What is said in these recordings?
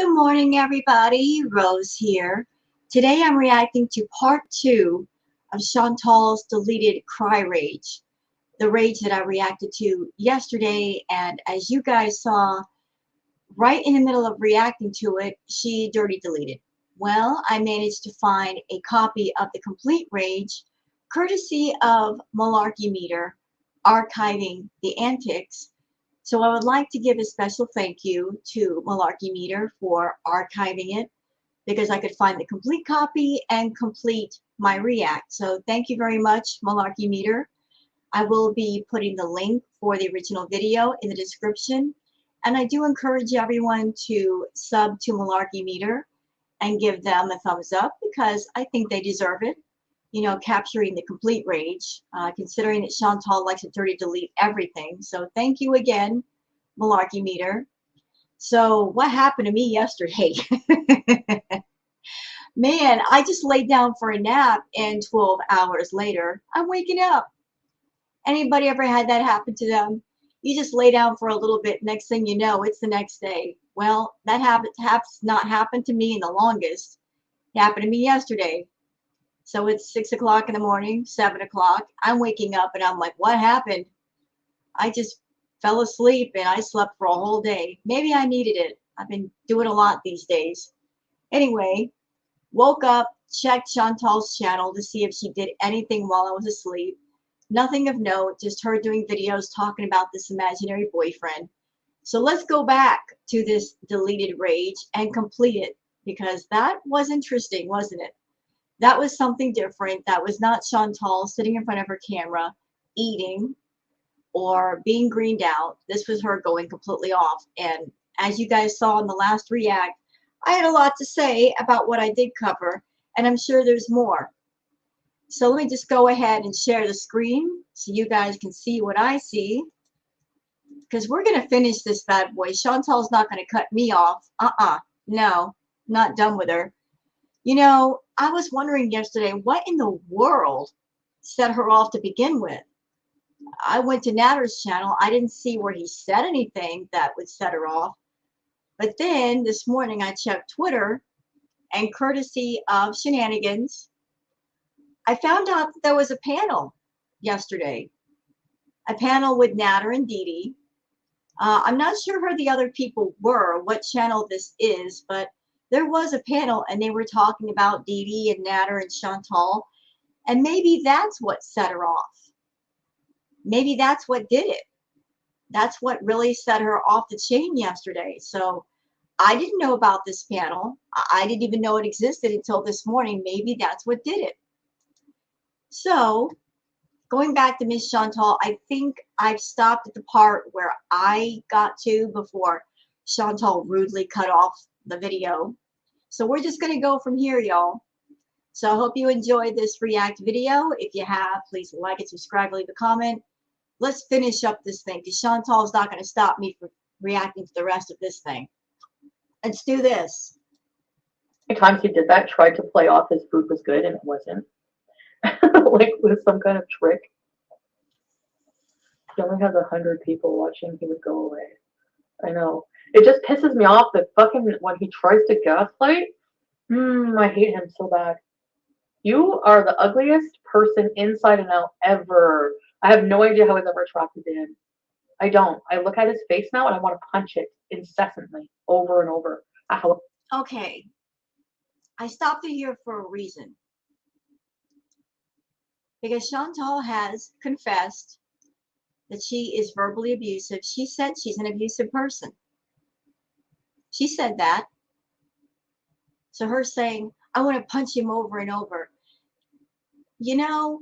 Good morning, everybody. Rose here. Today I'm reacting to part 2 of Chantal's deleted cry rage. The rage that I reacted to yesterday, and as you guys saw, right in the middle of reacting to it, she dirty deleted. Well, I managed to find a copy of the complete rage, courtesy of Malarkey Meter, archiving the antics. So I would like to give a special thank you to Malarkey Meter for archiving it because I could find the complete copy and complete my react. So thank you very much, Malarkey Meter. I will be putting the link for the original video in the description. And I do encourage everyone to sub to Malarkey Meter and give them a thumbs up because I think they deserve it. You know, capturing the complete rage, considering that Chantal likes to dirty delete everything. So thank you again, Malarkey Meter. So what happened to me yesterday? Man, I just laid down for a nap and 12 hours later, I'm waking up. Anybody ever had that happen to them? You just lay down for a little bit, next thing you know, it's the next day. Well, that has not happened to me in the longest. It happened to me yesterday. So it's 6 o'clock in the morning, 7 o'clock. I'm waking up and I'm like, what happened? I just fell asleep and I slept for a whole day. Maybe I needed it. I've been doing a lot these days. Anyway, woke up, checked Chantal's channel to see if she did anything while I was asleep. Nothing of note, just her doing videos talking about this imaginary boyfriend. So let's go back to this deleted rage and complete it because that was interesting, wasn't it? That was something different. That was not Chantal sitting in front of her camera eating or being greened out. This was her going completely off. And as you guys saw in the last react, I had a lot to say about what I did cover, and I'm sure there's more. So let me just go ahead and share the screen so you guys can see what I see, because we're going to finish this bad boy. Chantal's not going to cut me off. No, not done with her. You know, I was wondering yesterday, what in the world set her off to begin with? I went to Natter's channel. I didn't see where he said anything that would set her off. But then this morning I checked Twitter, and courtesy of Shenanigans, I found out that there was a panel yesterday. A panel with Natter and Didi. I'm not sure who the other people were, what channel this is, but there was a panel and they were talking about Didi and Natter and Chantal. And maybe that's what set her off. Maybe that's what did it. That's what really set her off the chain yesterday. So I didn't know about this panel. I didn't even know it existed until this morning. Maybe that's what did it. So going back to Miss Chantal, I think I've stopped at the part where I got to before Chantal rudely cut off the video. So we're just going to go from here, y'all. So I hope you enjoyed this react video. If you have, please like and subscribe, leave a comment. Let's finish up this thing because Chantal's not going to stop me from reacting to the rest of this thing. Let's do this. Times he did that, tried to play off his food was good and it wasn't. Like with some kind of trick. He only has 100 people watching, he would go away. I know. It just pisses me off that fucking when he tries to gaslight. I hate him so bad. You are the ugliest person inside and out ever. I have no idea how he's ever attracted to him. I don't. I look at his face now and I want to punch it incessantly, over and over. Okay. I stopped it here for a reason. Because Chantal has confessed that she is verbally abusive. She said she's an abusive person. She said that. So her saying, I want to punch him over and over. You know,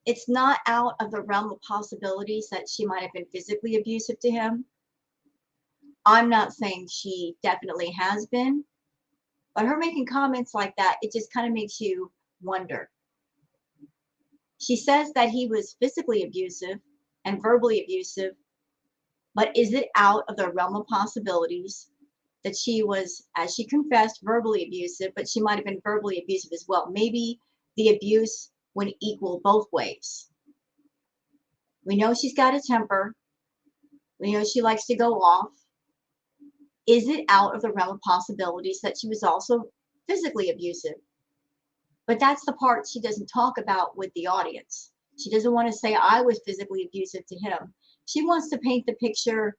it's not out of the realm of possibilities that she might have been physically abusive to him. I'm not saying she definitely has been. But her making comments like that, it just kind of makes you wonder. She says that he was physically abusive and verbally abusive, but is it out of the realm of possibilities that she was, as she confessed, verbally abusive, but she might have been verbally abusive as well? Maybe the abuse went equal both ways. We know she's got a temper. We know she likes to go off. Is it out of the realm of possibilities that she was also physically abusive? But that's the part she doesn't talk about with the audience. She doesn't want to say I was physically abusive to him. She wants to paint the picture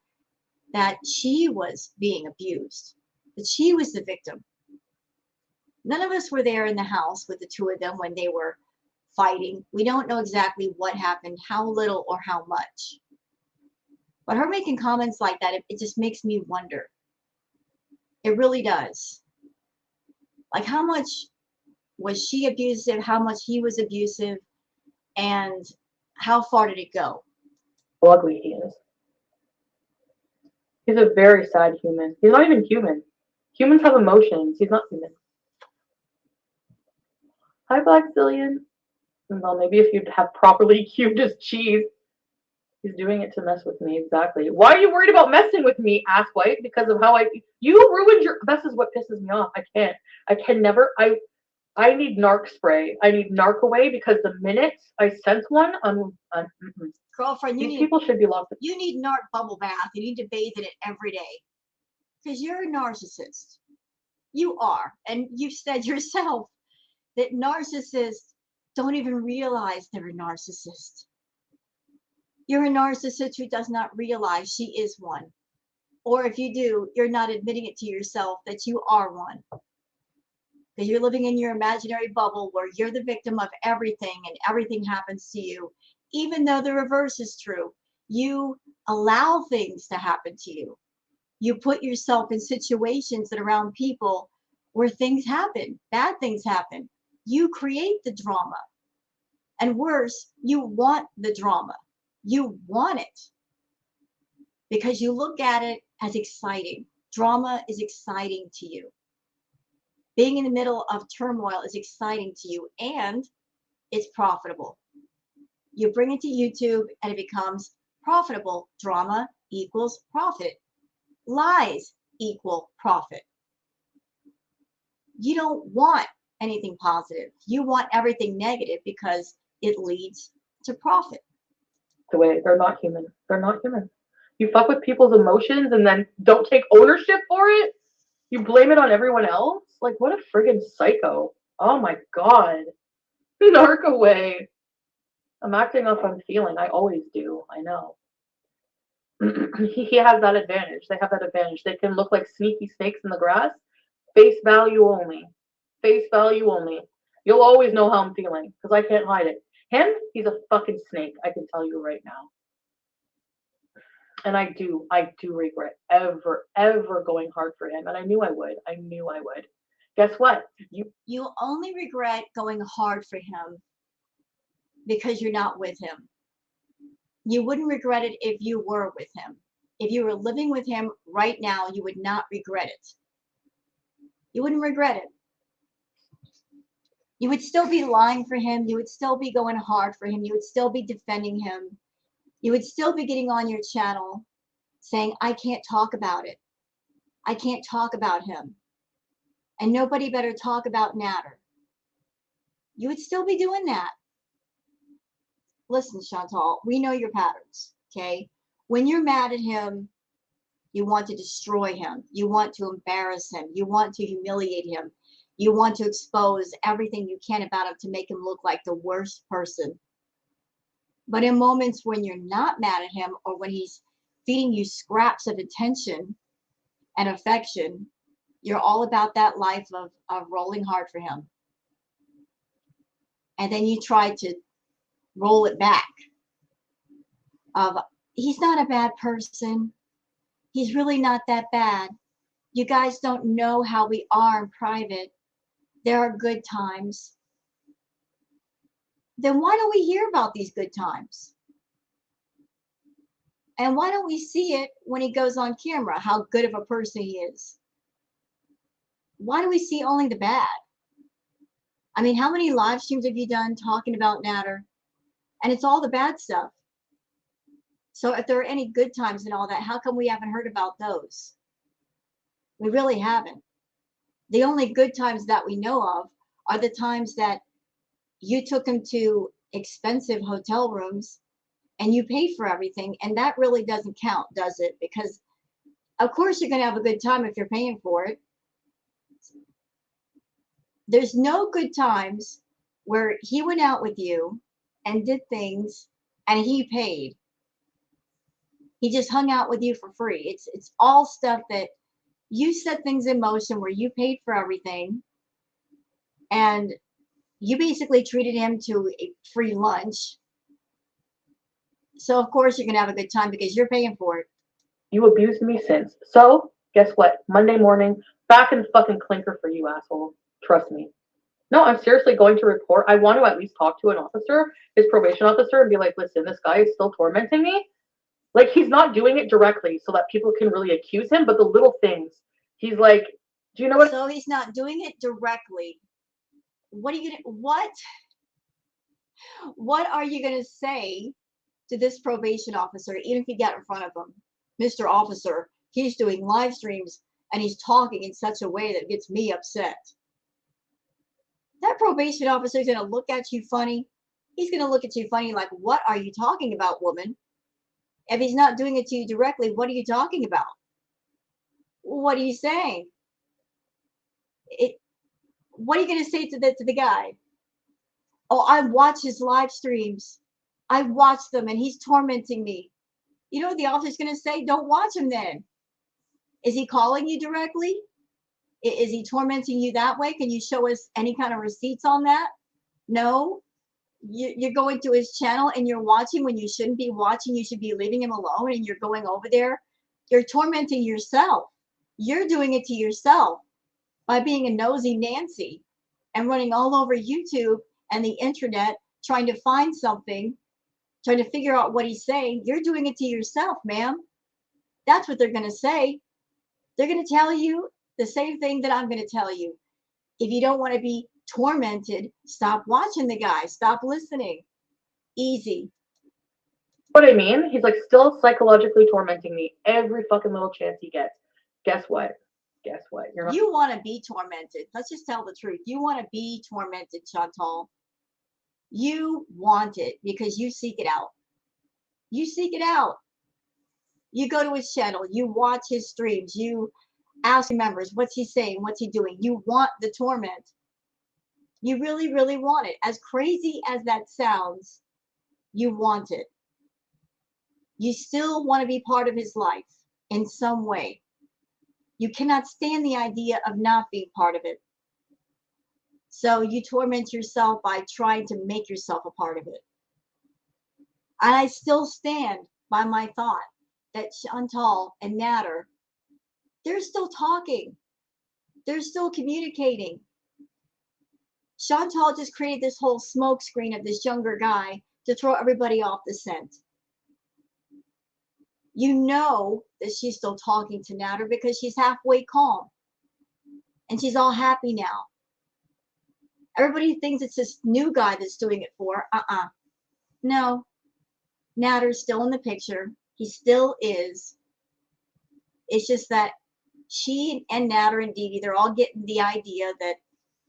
that she was being abused, that she was the victim. None of us were there in the house with the two of them when they were fighting. We don't know exactly what happened, how little or how much. But her making comments like that, it just makes me wonder. It really does. Like, how much was she abusive? How much he was abusive? And how far did it go? How ugly he is. He's a very sad human. He's not even human. Humans have emotions. He's not human. Hi, Black Zillion. Well, maybe if you'd have properly cubed his cheese. He's doing it to mess with me, exactly. Why are you worried about messing with me, asswipe? Because of how you ruined your, this is what pisses me off. I can never, I need narc spray. I need narc away because the minute I sense one, Girlfriend, these people should be locked up. You need narc bubble bath. You need to bathe in it every day. Because you're a narcissist. You are. And you've said yourself that narcissists don't even realize they're a narcissist. You're a narcissist who does not realize she is one. Or if you do, you're not admitting it to yourself that you are one. Because you're living in your imaginary bubble where you're the victim of everything and everything happens to you. Even though the reverse is true, you allow things to happen to you. You put yourself in situations that around people where things happen, bad things happen. You create the drama. And worse, you want the drama. You want it because you look at it as exciting. Drama is exciting to you. Being in the middle of turmoil is exciting to you, and it's profitable. You bring it to YouTube and it becomes profitable. Drama equals profit. Lies equal profit. You don't want anything positive. You want everything negative because it leads to profit. The way they're not human. They're not human. You fuck with people's emotions and then don't take ownership for it. You blame it on everyone else. Like, what a friggin' psycho. Oh my god. Narc away. I'm acting up I'm feeling. I always do. I know. He has that advantage. They have that advantage. They can look like sneaky snakes in the grass. Face value only. Face value only. You'll always know how I'm feeling because I can't hide it. Him, he's a fucking snake. I can tell you right now. And I do regret ever going hard for him. And I knew I would. I knew I would. Guess what? You only regret going hard for him because you're not with him. You wouldn't regret it if you were with him. If you were living with him right now, you would not regret it. You wouldn't regret it. You would still be lying for him. You would still be going hard for him. You would still be defending him. You would still be getting on your channel saying, I can't talk about it. I can't talk about him. And nobody better talk about Natter. You would still be doing that. Listen, Chantal, we know your patterns, okay? When you're mad at him, you want to destroy him. You want to embarrass him. You want to humiliate him. You want to expose everything you can about him to make him look like the worst person. But in moments when you're not mad at him or when he's feeding you scraps of attention and affection, you're all about that life of rolling hard for him. And then you try to roll it back of, he's not a bad person. He's really not that bad. You guys don't know how we are in private. There are good times. Then why don't we hear about these good times? And why don't we see it when he goes on camera, how good of a person he is? Why do we see only the bad? I mean, how many live streams have you done talking about Natter? And it's all the bad stuff. So if there are any good times and all that, how come we haven't heard about those? We really haven't. The only good times that we know of are the times that you took him to expensive hotel rooms and you paid for everything. And that really doesn't count, does it? Because Of course you're going to have a good time if you're paying for it. There's no good times where he went out with you and did things and he paid. He just hung out with you for free. It's all stuff that you set things in motion where you paid for everything and you basically treated him to a free lunch. So of course you're going to have a good time because you're paying for it. You abused me since. So, guess what? Monday morning, back in the fucking clinker for you, asshole. Trust me. No, I'm seriously going to report. I want to at least talk to an officer, his probation officer, and be like, listen, this guy is still tormenting me. Like, he's not doing it directly so that people can really accuse him, but the little things. He's like, do you know what? So he's not doing it directly. What are you going to, what are you going to say to this probation officer, even if you get in front of him? Mr. Officer, he's doing live streams and he's talking in such a way that gets me upset. That probation officer is going to look at you funny. He's going to look at you funny like, what are you talking about, woman? If he's not doing it to you directly, what are you talking about? What are you saying? What are you going to say to the guy? Oh, I watch his live streams. I watch them and he's tormenting me. You know what the officer's going to say? Don't watch him then. Is he calling you directly? Is he tormenting you that way? Can you show us any kind of receipts on that? No. You're going to his channel and you're watching when you shouldn't be watching. You should be leaving him alone and you're going over there. You're tormenting yourself. You're doing it to yourself by being a nosy Nancy and running all over YouTube and the internet trying to find something, trying to figure out what he's saying. You're doing it to yourself, ma'am. That's what they're going to say. They're going to tell you the same thing that I'm going to tell you. If you don't want to be tormented, stop watching the guy. Stop listening. Easy. What I mean? He's like still psychologically tormenting me every fucking little chance he gets. Guess what? Guess what? You're not. You want to be tormented. Let's just tell the truth. You want to be tormented, Chantal. You want it because you seek it out. You seek it out. You go to his channel. You watch his streams. You ask members, what's he saying? What's he doing? You want the torment. You really, really want it. As crazy as that sounds, you want it. You still want to be part of his life in some way. You cannot stand the idea of not being part of it. So you torment yourself by trying to make yourself a part of it. And I still stand by my thought that Chantal and Natter, they're still talking. They're still communicating. Chantal just created this whole smoke screen of this younger guy to throw everybody off the scent. You know that she's still talking to Natter because she's halfway calm. And she's all happy now. Everybody thinks it's this new guy that's doing it for her. No. Natter's still in the picture. He still is. It's just that she and Natter and Dee Dee, they're all getting the idea that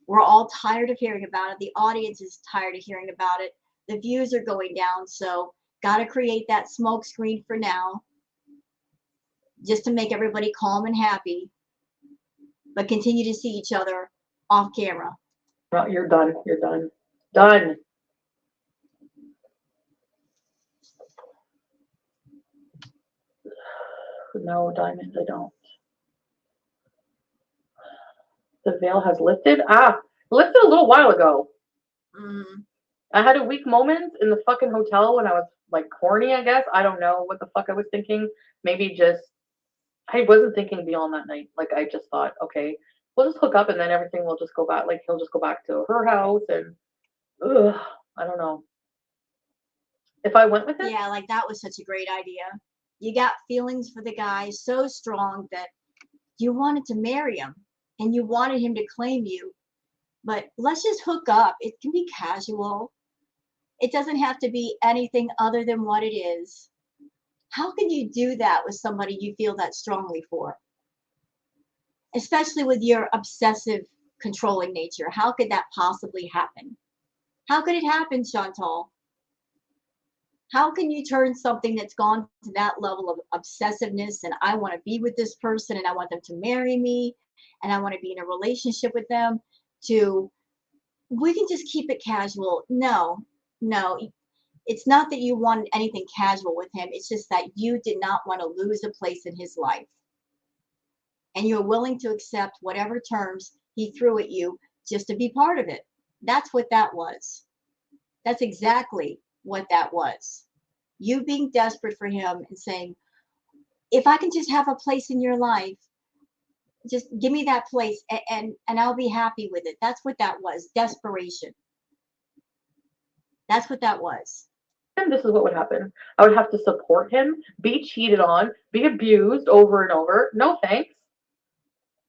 we're all tired of hearing about it. The audience is tired of hearing about it. The views are going down. So got to create that smoke screen for now, just to make everybody calm and happy, but continue to see each other off camera. No, you're done. You're done. Done. No, Diamond, I don't. The veil has lifted. Lifted a little while ago. I had a weak moment in the fucking hotel when I was like horny, I guess. I don't know what the fuck I was thinking. Maybe just, I wasn't thinking beyond that night. Like, I just thought, okay, we'll just hook up and then everything will just go back. Like, he'll just go back to her house and, I don't know. If I went with it? Yeah, like that was such a great idea. You got feelings for the guy so strong that you wanted to marry him and you wanted him to claim you. But let's just hook up. It can be casual. It doesn't have to be anything other than what it is. How can you do that with somebody you feel that strongly for? Especially with your obsessive, controlling nature. How could that possibly happen? How could it happen, Chantal? How can you turn something that's gone to that level of obsessiveness and I want to be with this person and I want them to marry me and I want to be in a relationship with them to we can just keep it casual? No, no. It's not that you wanted anything casual with him. It's just that you did not want to lose a place in his life. And you're willing to accept whatever terms he threw at you just to be part of it. That's what that was. That's exactly what that was. You being desperate for him and saying, if I can just have a place in your life, just give me that place and I'll be happy with it. That's what that was. Desperation. That's what that was. And this is what would happen. I would have to support him, be cheated on, be abused over and over. No thanks.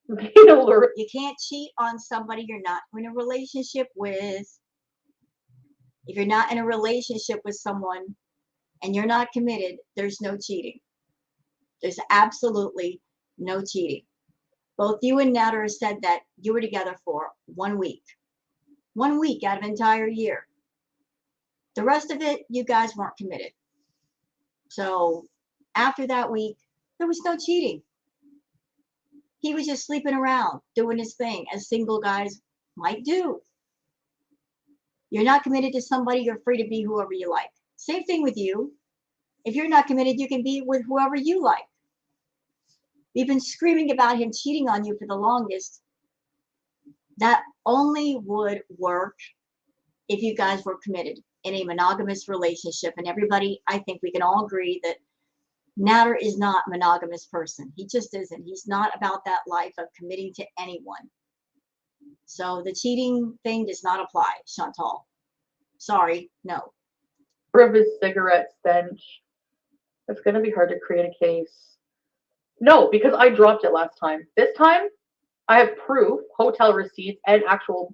You can't cheat on somebody you're not in a relationship with. If you're not in a relationship with someone and you're not committed, there's no cheating. There's absolutely no cheating. Both you and Nader said that you were together for 1 week. 1 week out of an entire year. The rest of it, you guys weren't committed. So after that week, there was no cheating. He was just sleeping around, doing his thing, as single guys might do. You're not committed to somebody, you're free to be whoever you like. Same thing with you. If you're not committed, you can be with whoever you like. We've been screaming about him cheating on you for the longest. That only would work if you guys were committed in a monogamous relationship. And everybody, I think we can all agree that Nader is not a monogamous person. He just isn't. He's not about that life of committing to anyone. So the cheating thing does not apply, Chantal. Sorry, no. Of his cigarette stench. It's going to be hard to create a case. No, because I dropped it last time. This time, I have proof, hotel receipts, and actual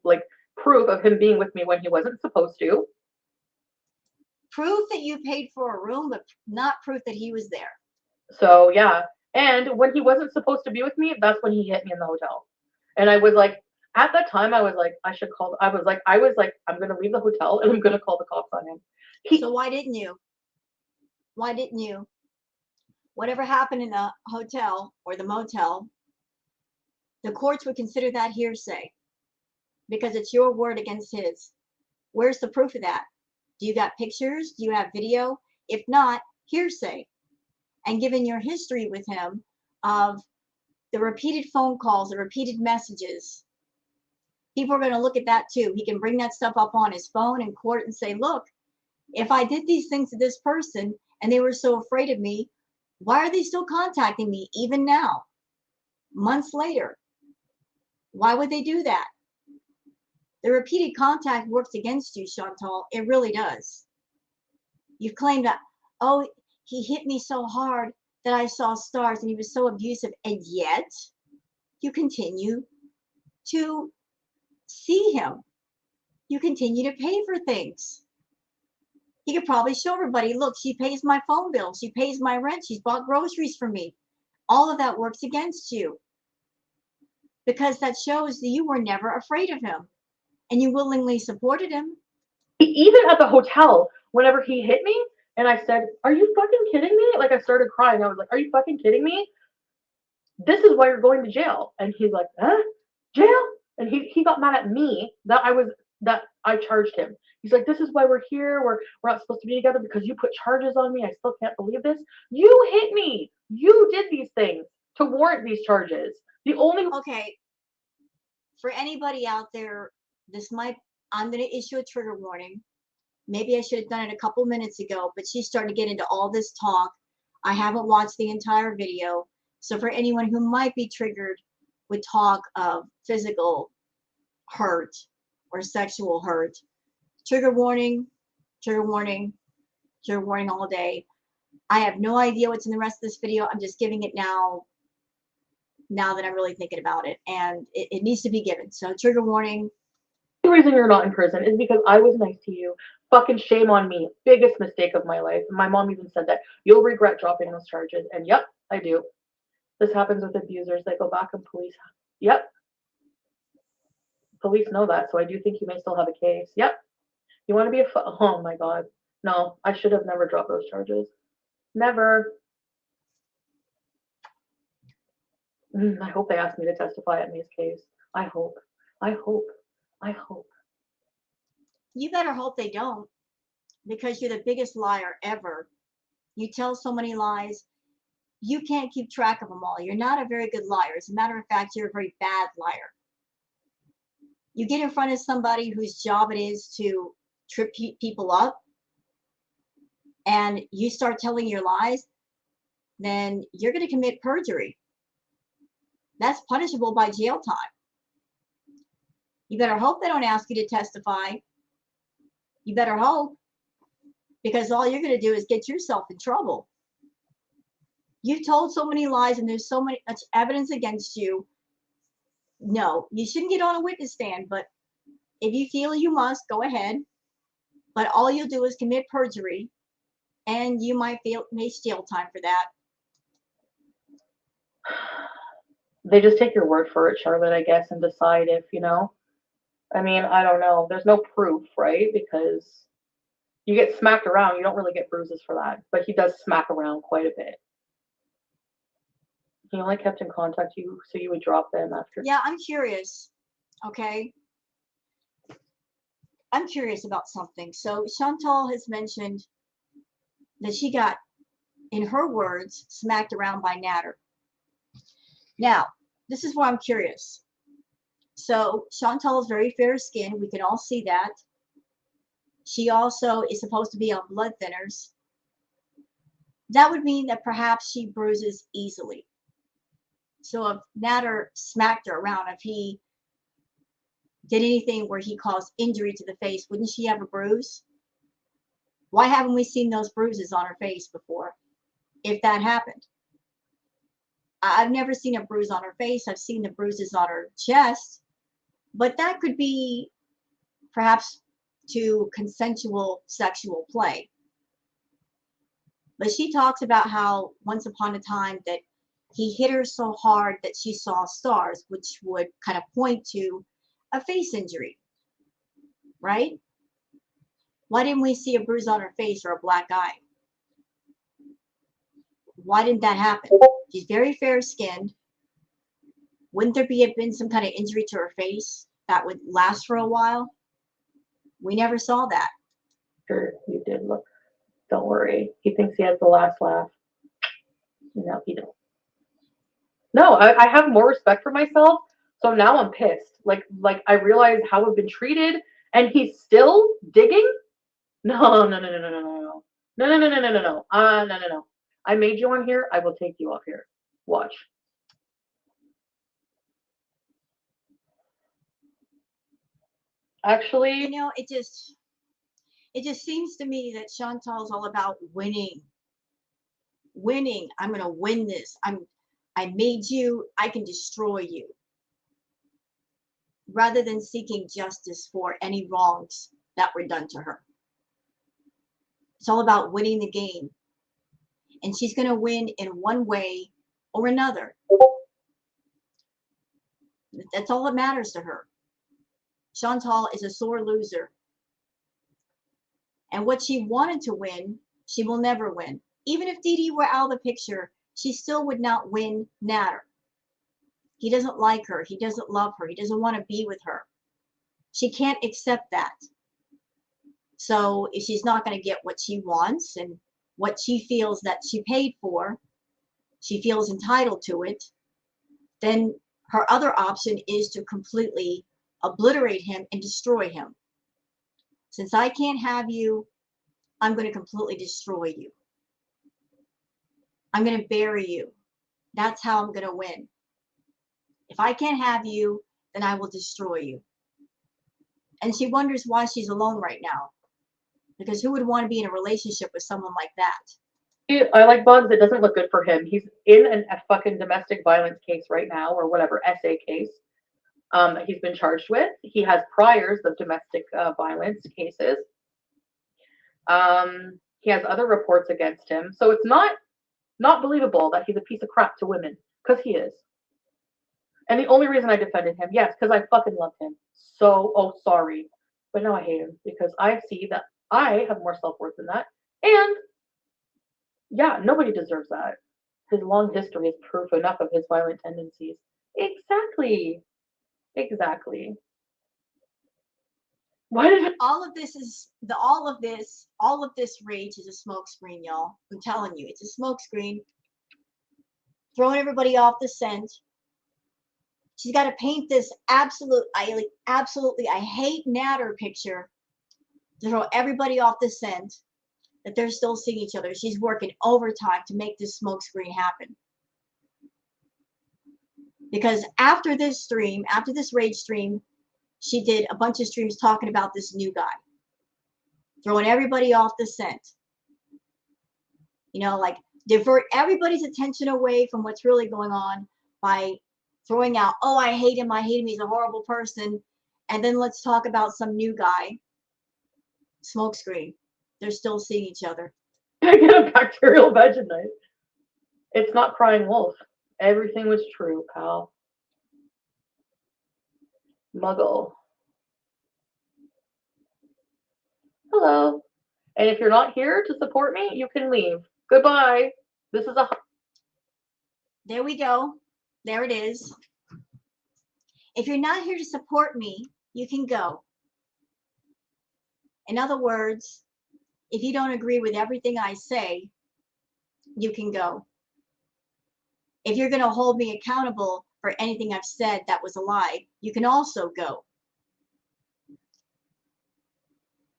proof of him being with me when he wasn't supposed to. Proof that you paid for a room, but not proof that he was there. So yeah, and when he wasn't supposed to be with me, that's when he hit me in the hotel. And I was like, at that time, I was like, I should call. I was like, I'm gonna leave the hotel and I'm gonna call the cops on him. So why didn't you? Why didn't you? Whatever happened in the hotel or the motel, the courts would consider that hearsay because it's your word against his. Where's the proof of that? Do you got pictures? Do you have video? If not, hearsay. And given your history with him of the repeated phone calls, the repeated messages, people are going to look at that too. He can bring that stuff up on his phone in court and say, look, if I did these things to this person and they were so afraid of me, why are they still contacting me even now, months later? Why would they do that? The repeated contact works against you, Chantal. It really does. You've claimed that, oh, he hit me so hard that I saw stars and he was so abusive. And yet you continue to see him. You continue to pay for things. He could probably show everybody, look, she pays my phone bill. She pays my rent. She's bought groceries for me. All of that works against you because that shows that you were never afraid of him and you willingly supported him. Even at the hotel, whenever he hit me and I said, are you fucking kidding me? Like I started crying. I was like, are you fucking kidding me? This is why you're going to jail. And he's like, huh? Jail? And he got mad at me that I charged him. He's like, this is why we're here. We're not supposed to be together because you put charges on me. I still can't believe this. You hit me. You did these things to warrant these charges. Okay. For anybody out there, I'm going to issue a trigger warning. Maybe I should have done it a couple minutes ago, but she's starting to get into all this talk. I haven't watched the entire video. So for anyone who might be triggered with talk of physical hurt or sexual hurt, trigger warning, trigger warning, trigger warning all day. I have no idea what's in the rest of this video. I'm just giving it now that I'm really thinking about it. And it needs to be given. So trigger warning. The reason you're not in prison is because I was nice to you. Fucking shame on me. Biggest mistake of my life. My mom even said that you'll regret dropping those charges. And yep, I do. This happens with abusers. They go back and police. Yep. Police know that. So I do think you may still have a case. Yep. You want to be oh my God. No, I should have never dropped those charges. Never. I hope they ask me to testify at May's case. I hope. I hope. I hope. You better hope they don't, because you're the biggest liar ever. You tell so many lies, you can't keep track of them all. You're not a very good liar. As a matter of fact, you're a very bad liar. You get in front of somebody whose job it is to trip people up, and you start telling your lies, then you're going to commit perjury. That's punishable by jail time. You better hope they don't ask you to testify. You better hope, because all you're going to do is get yourself in trouble. You've told so many lies and there's so much evidence against you. No, you shouldn't get on a witness stand, but if you feel you must, go ahead. But all you'll do is commit perjury, and you may jail time for that. They just take your word for it, Charlotte, I guess, and decide if, I mean, I don't know. There's no proof, right? Because you get smacked around. You don't really get bruises for that. But he does smack around quite a bit. He only kept in contact you so you would drop them after. Yeah, I'm curious. Okay. I'm curious about something. So Chantal has mentioned that she got, in her words, smacked around by Natter. Now, this is where I'm curious. So Chantal is very fair skinned. We can all see that. She also is supposed to be on blood thinners. That would mean that perhaps she bruises easily. So if Natter smacked her around, if he did anything where he caused injury to the face, wouldn't she have a bruise? Why haven't we seen those bruises on her face before, if that happened? I've never seen a bruise on her face. I've seen the bruises on her chest, but that could be perhaps to consensual sexual play. But she talks about how once upon a time that he hit her so hard that she saw stars, which would kind of point to a face injury, right? Why didn't we see a bruise on her face or a black eye? Why didn't that happen? She's very fair skinned. Wouldn't there been some kind of injury to her face that would last for a while? We never saw that. Sure, you did look. Don't worry. He thinks he has the last laugh. No, he don't. No, I have more respect for myself. So now I'm pissed. Like I realize how I've been treated, and he's still digging. No. No. I made you on here. I will take you off here. Watch. Actually, it just seems to me that Chantal's all about winning. Winning. I'm going to win this. I made you. I can destroy you. Rather than seeking justice for any wrongs that were done to her. It's all about winning the game. And she's going to win in one way or another. That's all that matters to her. Chantal is a sore loser. And what she wanted to win, she will never win. Even if Didnt were out of the picture, she still would not win Natter. He doesn't like her. He doesn't love her. He doesn't want to be with her. She can't accept that. So if she's not going to get what she wants and what she feels that she paid for, she feels entitled to it, then her other option is to completely obliterate him and destroy him. Since I can't have you, I'm going to completely destroy you. I'm going to bury you. That's how I'm going to win. If I can't have you, then I will destroy you. And she wonders why she's alone right now. Because who would want to be in a relationship with someone like that? I like Bugs. It doesn't look good for him. He's in a fucking domestic violence case right now, or whatever, SA case. He's been charged with. He has priors of domestic violence cases. He has other reports against him. So it's not believable that he's a piece of crap to women, because he is. And the only reason I defended him, yes, because I fucking loved him. So, sorry. But now I hate him because I see that I have more self-worth than that. And yeah, nobody deserves that. His long history is proof enough of his violent tendencies. Exactly. Exactly. Why did it? All of this is all of this rage is a smokescreen, y'all. I'm telling you, it's a smokescreen. Throwing everybody off the scent. She's got to paint this absolutely, I hate Natter picture to throw everybody off the scent that they're still seeing each other. She's working overtime to make this smokescreen happen. Because after this rage stream, she did a bunch of streams talking about this new guy, throwing everybody off the scent. You know, like divert everybody's attention away from what's really going on by throwing out, oh, I hate him, he's a horrible person. And then let's talk about some new guy. Smokescreen. They're still seeing each other. I get a bacterial vaginitis. It's not crying wolf. Everything was true, pal. Muggle. Hello. And if you're not here to support me, you can leave. Goodbye. This is a... There we go. There it is. If you're not here to support me, you can go. In other words, if you don't agree with everything I say, you can go. If you're going to hold me accountable for anything I've said that was a lie, you can also go.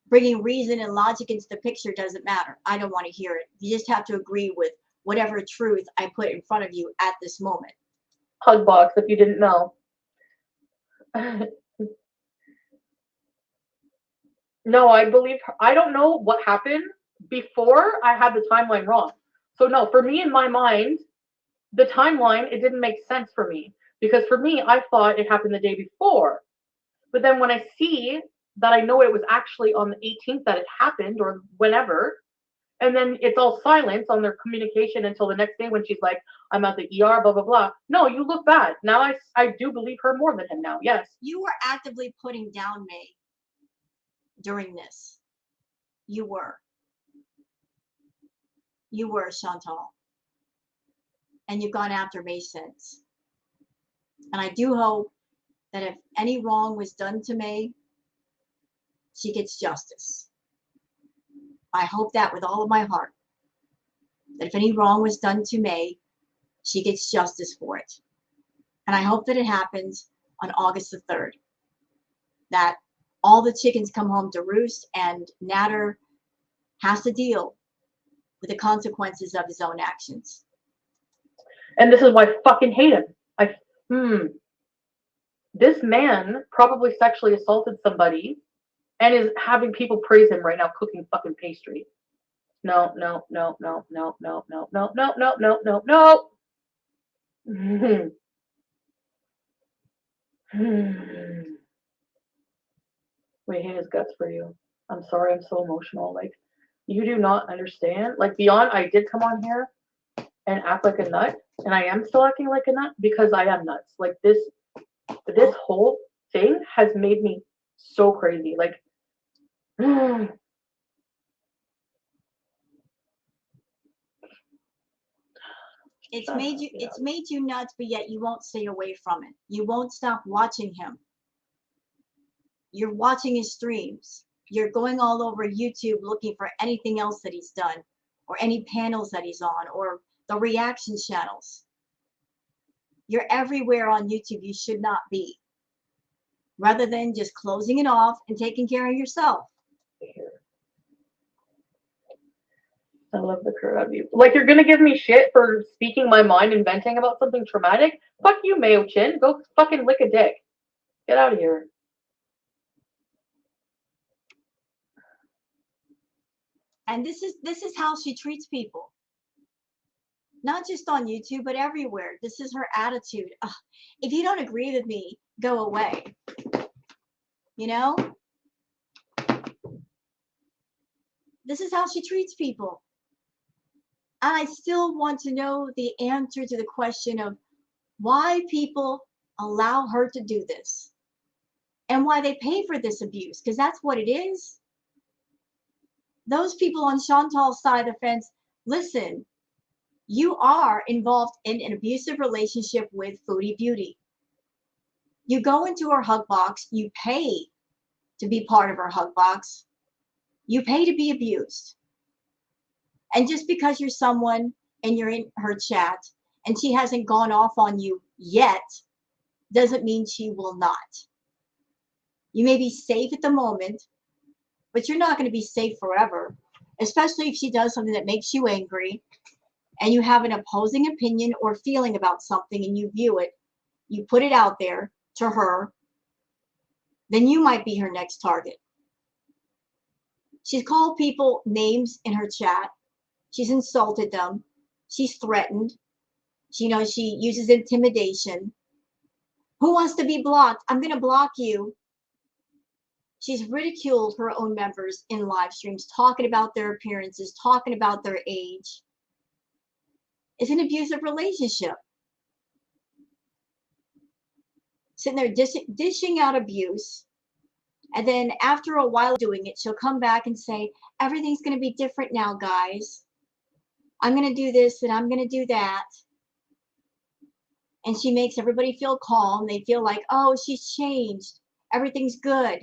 Bringing reason and logic into the picture doesn't matter. I don't want to hear it. You just have to agree with whatever truth I put in front of you at this moment. Hug box, if you didn't know. No, I believe her. I don't know what happened before I had the timeline wrong. So no, for me in my mind, the timeline, it didn't make sense for me. Because for me, I thought it happened the day before. But then when I see that I know it was actually on the 18th that it happened or whenever, and then it's all silence on their communication until the next day when she's like, I'm at the ER, blah, blah, blah. No, you look bad. Now I do believe her more than him now, yes. You were actively putting down May during this. You were. You were, Chantal. And you've gone after May since. And I do hope that if any wrong was done to May, she gets justice. I hope that with all of my heart. That if any wrong was done to May, she gets justice for it. And I hope that it happens on August the 3rd. That all the chickens come home to roost and Natter has to deal with the consequences of his own actions. And this is why I fucking hate him. This man probably sexually assaulted somebody and is having people praise him right now cooking fucking pastry. No. We hate his guts for you. I'm sorry, I'm so emotional. Like, you do not understand. Like, beyond, I did come on here and act like a nut, and I am still acting like a nut because I am nuts. Like, this whole thing has made me so crazy. Like, it's made you nuts, but yet you won't stay away from it. You won't stop watching him. You're watching his streams. You're going all over YouTube looking for anything else that he's done, or any panels that he's on, or the reaction channels. You're everywhere on YouTube you should not be, rather than just closing it off and taking care of yourself. I love the crap out of you. Like, you're gonna give me shit for speaking my mind and venting about something traumatic? Fuck you, Mayo Chin. Go fucking lick a dick. Get out of here. And this is how she treats people. Not just on YouTube, but everywhere. This is her attitude. Ugh, if you don't agree with me, go away. You know? This is how she treats people. And I still want to know the answer to the question of why people allow her to do this. And why they pay for this abuse. Because that's what it is. Those people on Chantal's side of the fence, listen, you are involved in an abusive relationship with Foodie Beauty. You go into her hug box, you pay to be part of her hug box, you pay to be abused. And just because you're someone and you're in her chat and she hasn't gone off on you yet, doesn't mean she will not. You may be safe at the moment, but you're not going to be safe forever, especially if she does something that makes you angry and you have an opposing opinion or feeling about something and you view it, you put it out there to her, then you might be her next target. She's called people names in her chat. She's insulted them. She's threatened. She uses intimidation. Who wants to be blocked? I'm going to block you. She's ridiculed her own members in live streams, talking about their appearances, talking about their age. It's an abusive relationship. Sitting there dishing out abuse. And then after a while doing it, she'll come back and say, everything's going to be different now, guys. I'm going to do this and I'm going to do that. And she makes everybody feel calm. They feel like, oh, she's changed. Everything's good.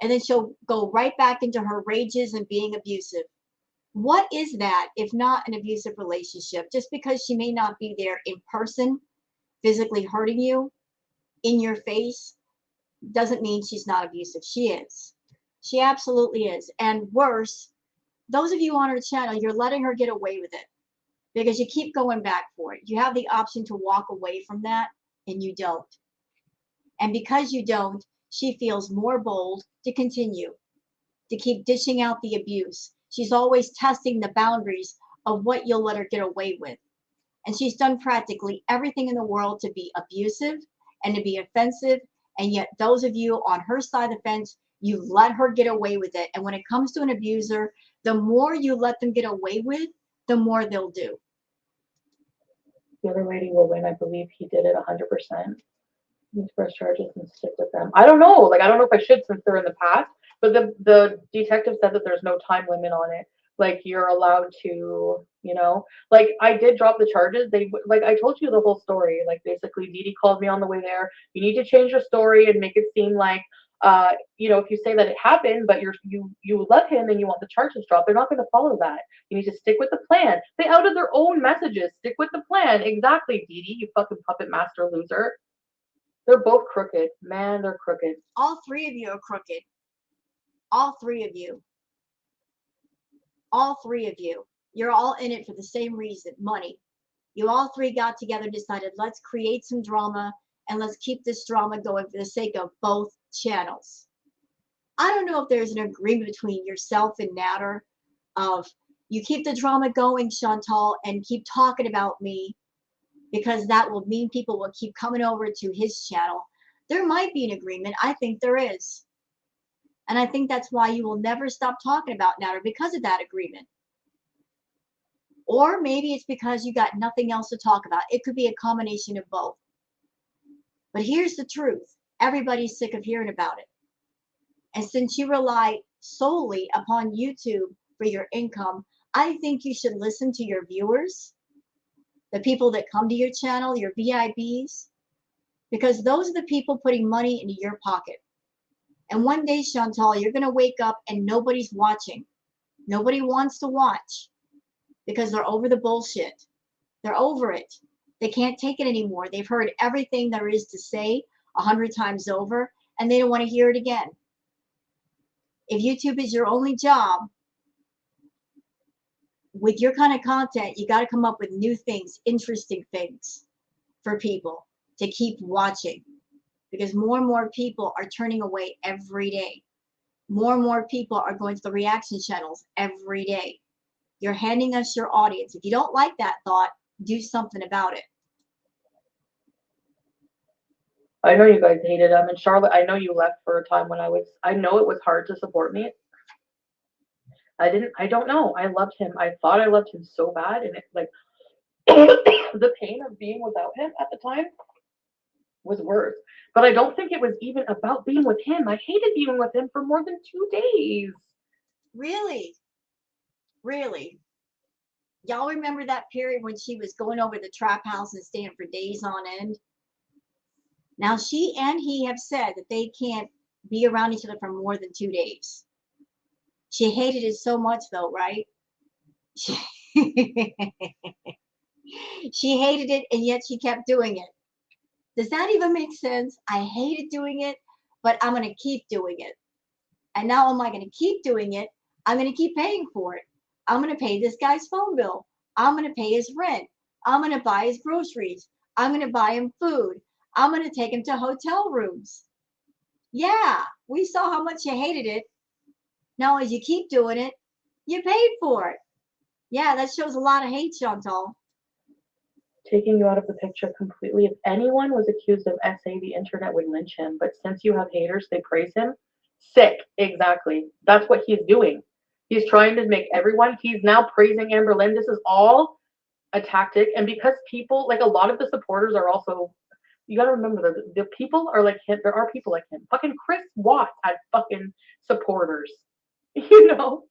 And then she'll go right back into her rages and being abusive. What is that if not an abusive relationship? Just because she may not be there in person, physically hurting you in your face, doesn't mean she's not abusive. She is. She absolutely is. And worse, those of you on her channel, you're letting her get away with it because you keep going back for it. You have the option to walk away from that and you don't. And because you don't, she feels more bold to continue, to keep dishing out the abuse. She's always testing the boundaries of what you'll let her get away with. And she's done practically everything in the world to be abusive and to be offensive. And yet those of you on her side of the fence, you let her get away with it. And when it comes to an abuser, the more you let them get away with, the more they'll do. The other lady will win. I believe he did it 100%. These press charges and stick with them. I don't know. Like, I don't know if I should since they're in the past. But the detective said that there's no time limit on it. Like, you're allowed to, like, I did drop the charges. Like, I told you the whole story. Like, basically, Didi called me on the way there. You need to change your story and make it seem like, if you say that it happened, but you love him and you want the charges dropped, they're not going to follow that. You need to stick with the plan. They outed their own messages. Stick with the plan. Exactly, Didi, you fucking puppet master loser. They're both crooked. Man, they're crooked. All three of you are crooked. All three of you. All three of you. You're all in it for the same reason, money. You all three got together and decided, let's create some drama and let's keep this drama going for the sake of both channels. I don't know if there's an agreement between yourself and Natter of you keep the drama going, Chantal, and keep talking about me because that will mean people will keep coming over to his channel. There might be an agreement. I think there is. And I think that's why you will never stop talking about Natter, because of that agreement. Or maybe it's because you got nothing else to talk about. It could be a combination of both. But here's the truth. Everybody's sick of hearing about it. And since you rely solely upon YouTube for your income, I think you should listen to your viewers, the people that come to your channel, your VIPs, because those are the people putting money into your pocket. And one day, Chantal, you're going to wake up and nobody's watching. Nobody wants to watch because they're over the bullshit. They're over it. They can't take it anymore. They've heard everything there is to say 100 times over, and they don't want to hear it again. If YouTube is your only job, with your kind of content, you got to come up with new things, interesting things for people to keep watching, because more and more people are turning away every day. More and more people are going to the reaction channels every day. You're handing us your audience. If you don't like that thought, do something about it. I know you guys hated him. And Charlotte, I know you left for a time when I know it was hard to support me. I don't know. I loved him. I thought I loved him so bad. And it, like, the pain of being without him at the time was worse. But I don't think it was even about being with him. I hated being with him for more than 2 days. Really? Really. Y'all remember that period when she was going over the trap house and staying for days on end? Now, she and he have said that they can't be around each other for more than 2 days. She hated it so much, though, right? She, she hated it, and yet she kept doing it. Does that even make sense? I hated doing it, but I'm going to keep doing it. And not only am I going to keep doing it, I'm going to keep paying for it. I'm going to pay this guy's phone bill. I'm going to pay his rent. I'm going to buy his groceries. I'm going to buy him food. I'm going to take him to hotel rooms. Yeah, we saw how much you hated it. Now, as you keep doing it, you paid for it. Yeah, that shows a lot of hate, Chantal. Taking you out of the picture completely. If anyone was accused of SA, the internet would lynch him. But since you have haters, they praise him. Sick. Exactly. That's what he's doing. He's trying to make everyone, he's now praising Amber Lynn. This is all a tactic. And because people, like a lot of the supporters are also, you got to remember, the people are like him. There are people like him. Fucking Chris Watts had fucking supporters. You know?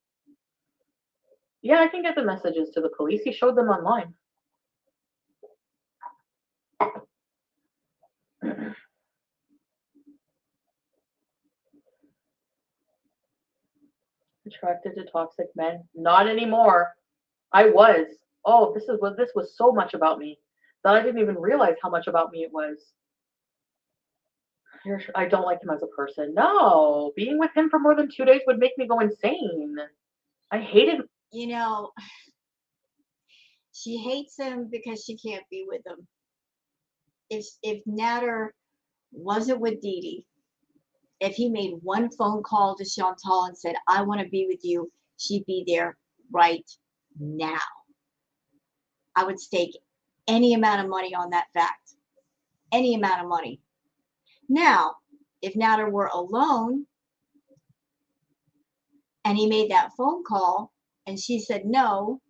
Yeah, I can get the messages to the police. He showed them online. Attracted to toxic men? Not anymore. I was. Oh, this was so much about me that I didn't even realize how much about me it was. I don't like him as a person. No, being with him for more than 2 days would make me go insane. I hated. You know, she hates him because she can't be with him. If Natter wasn't with Didi, if he made one phone call to Chantal and said, I want to be with you, she'd be there right now. I would stake any amount of money on that fact. Any amount of money. Now, if Natter were alone and he made that phone call and she said no,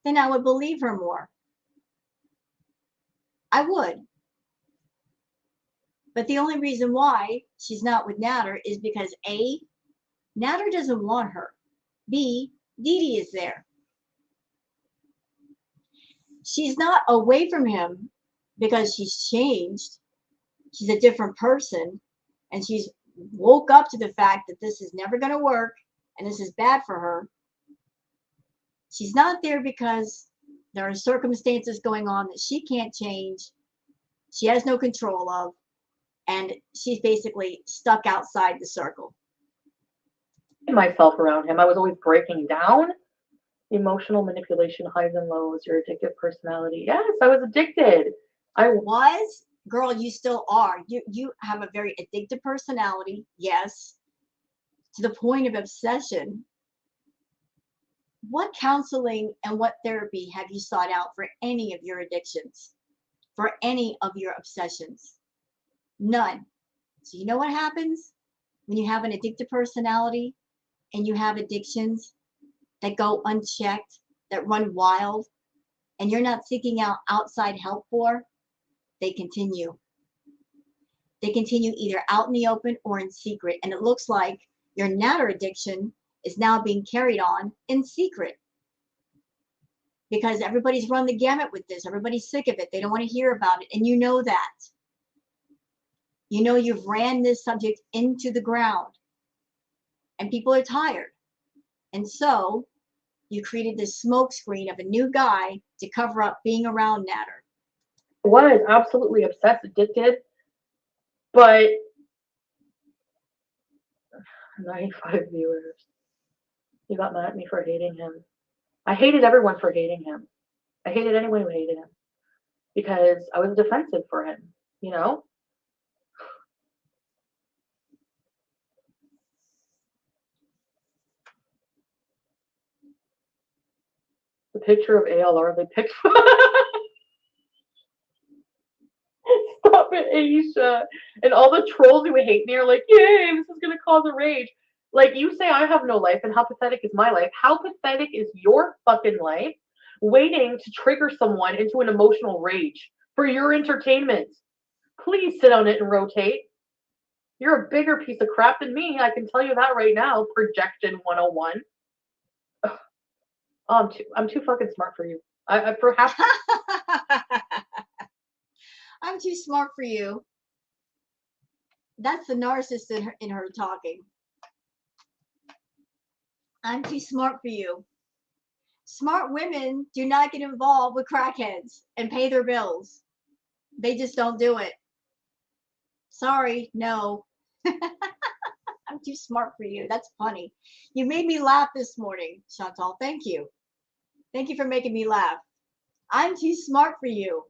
then I would believe her more. I would. But the only reason why she's not with Natter is because A, Natter doesn't want her. B, Didi is there. She's not away from him because she's changed. She's a different person. And she's woke up to the fact that this is never going to work and this is bad for her. She's not there because there are circumstances going on that she can't change. She has no control of. And she's basically stuck outside the circle. Myself around him. I was always breaking down. Emotional manipulation, highs and lows, your addictive personality. Yes, I was addicted. I was. Girl, you still are. You have a very addictive personality, yes, to the point of obsession. What counseling and what therapy have you sought out for any of your addictions, for any of your obsessions? None. So you know what happens when you have an addictive personality and you have addictions that go unchecked, that run wild, and you're not seeking out outside help for? They continue. They continue either out in the open or in secret. And it looks like your Natter addiction is now being carried on in secret. Because everybody's run the gamut with this. Everybody's sick of it. They don't want to hear about it. And you know that. You know you've ran this subject into the ground. And people are tired. And so you created this smokescreen of a new guy to cover up being around Natter. Was absolutely obsessed, addicted, but 95 viewers. You got mad at me for hating him. I hated everyone for hating him. I hated anyone who hated him because I was defensive for him, you know? The picture of ALR, they picked. Stop it, Aisha. And all the trolls who hate me are like, yay, this is going to cause a rage. Like, you say I have no life, and how pathetic is my life? How pathetic is your fucking life waiting to trigger someone into an emotional rage for your entertainment? Please sit on it and rotate. You're a bigger piece of crap than me. I can tell you that right now. Projection 101. Ugh. Oh, I'm too fucking smart for you. I perhaps. I'm too smart for you. That's the narcissist in her talking. I'm too smart for you. Smart women do not get involved with crackheads and pay their bills. They just don't do it. Sorry, no. I'm too smart for you. That's funny. You made me laugh this morning, Chantal. Thank you. Thank you for making me laugh. I'm too smart for you.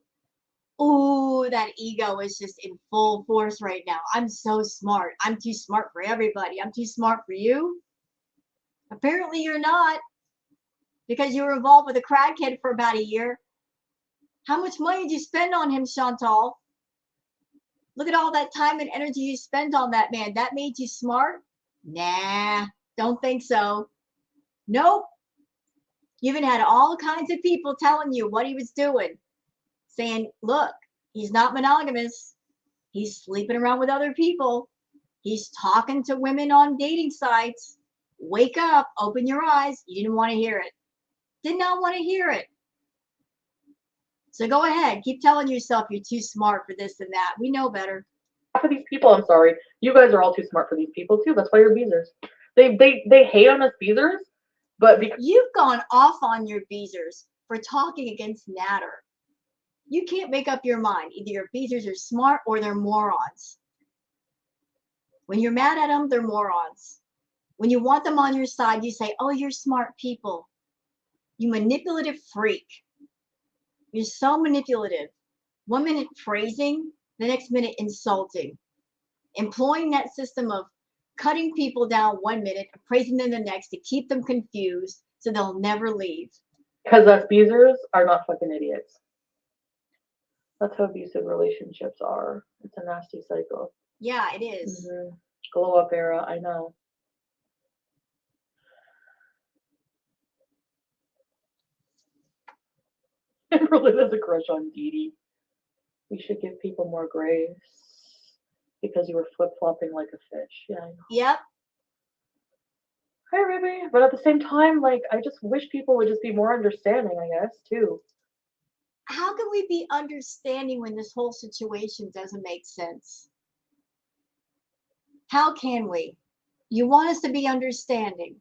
Ooh, that ego is just in full force right now. I'm so smart. I'm too smart for everybody. I'm too smart for you. Apparently you're not, because you were involved with a crackhead for about a year. How much money did you spend on him, Chantal? Look at all that time and energy you spent on that man. That made you smart? Nah, don't think so. Nope. You even had all kinds of people telling you what he was doing, saying, look, he's not monogamous. He's sleeping around with other people. He's talking to women on dating sites. Wake up, open your eyes. You didn't want to hear it. Did not want to hear it. So go ahead, keep telling yourself you're too smart for this and that. We know better. Half of these people, I'm sorry, you guys are all too smart for these people too. That's why you're beezers. They hate on us beezers, but because you've gone off on your beezers for talking against Natter. You can't make up your mind. Either your beezers are smart or they're morons. When you're mad at them, they're morons. When you want them on your side, you say, oh, you're smart people. You manipulative freak. You're so manipulative. 1 minute praising, the next minute insulting. Employing that system of cutting people down 1 minute and praising them the next to keep them confused so they'll never leave. us beezers are not fucking idiots. That's how abusive relationships are. It's a nasty cycle. Yeah, it is. Mm-hmm. Glow up era, I know. Really has a crush on Didi. We should give people more grace because you were flip flopping like a fish. Yeah, I know. Yep. Hi, Ruby. But at the same time, like, I just wish people would just be more understanding, I guess, too. How can we be understanding when this whole situation doesn't make sense? How can we? You want us to be understanding,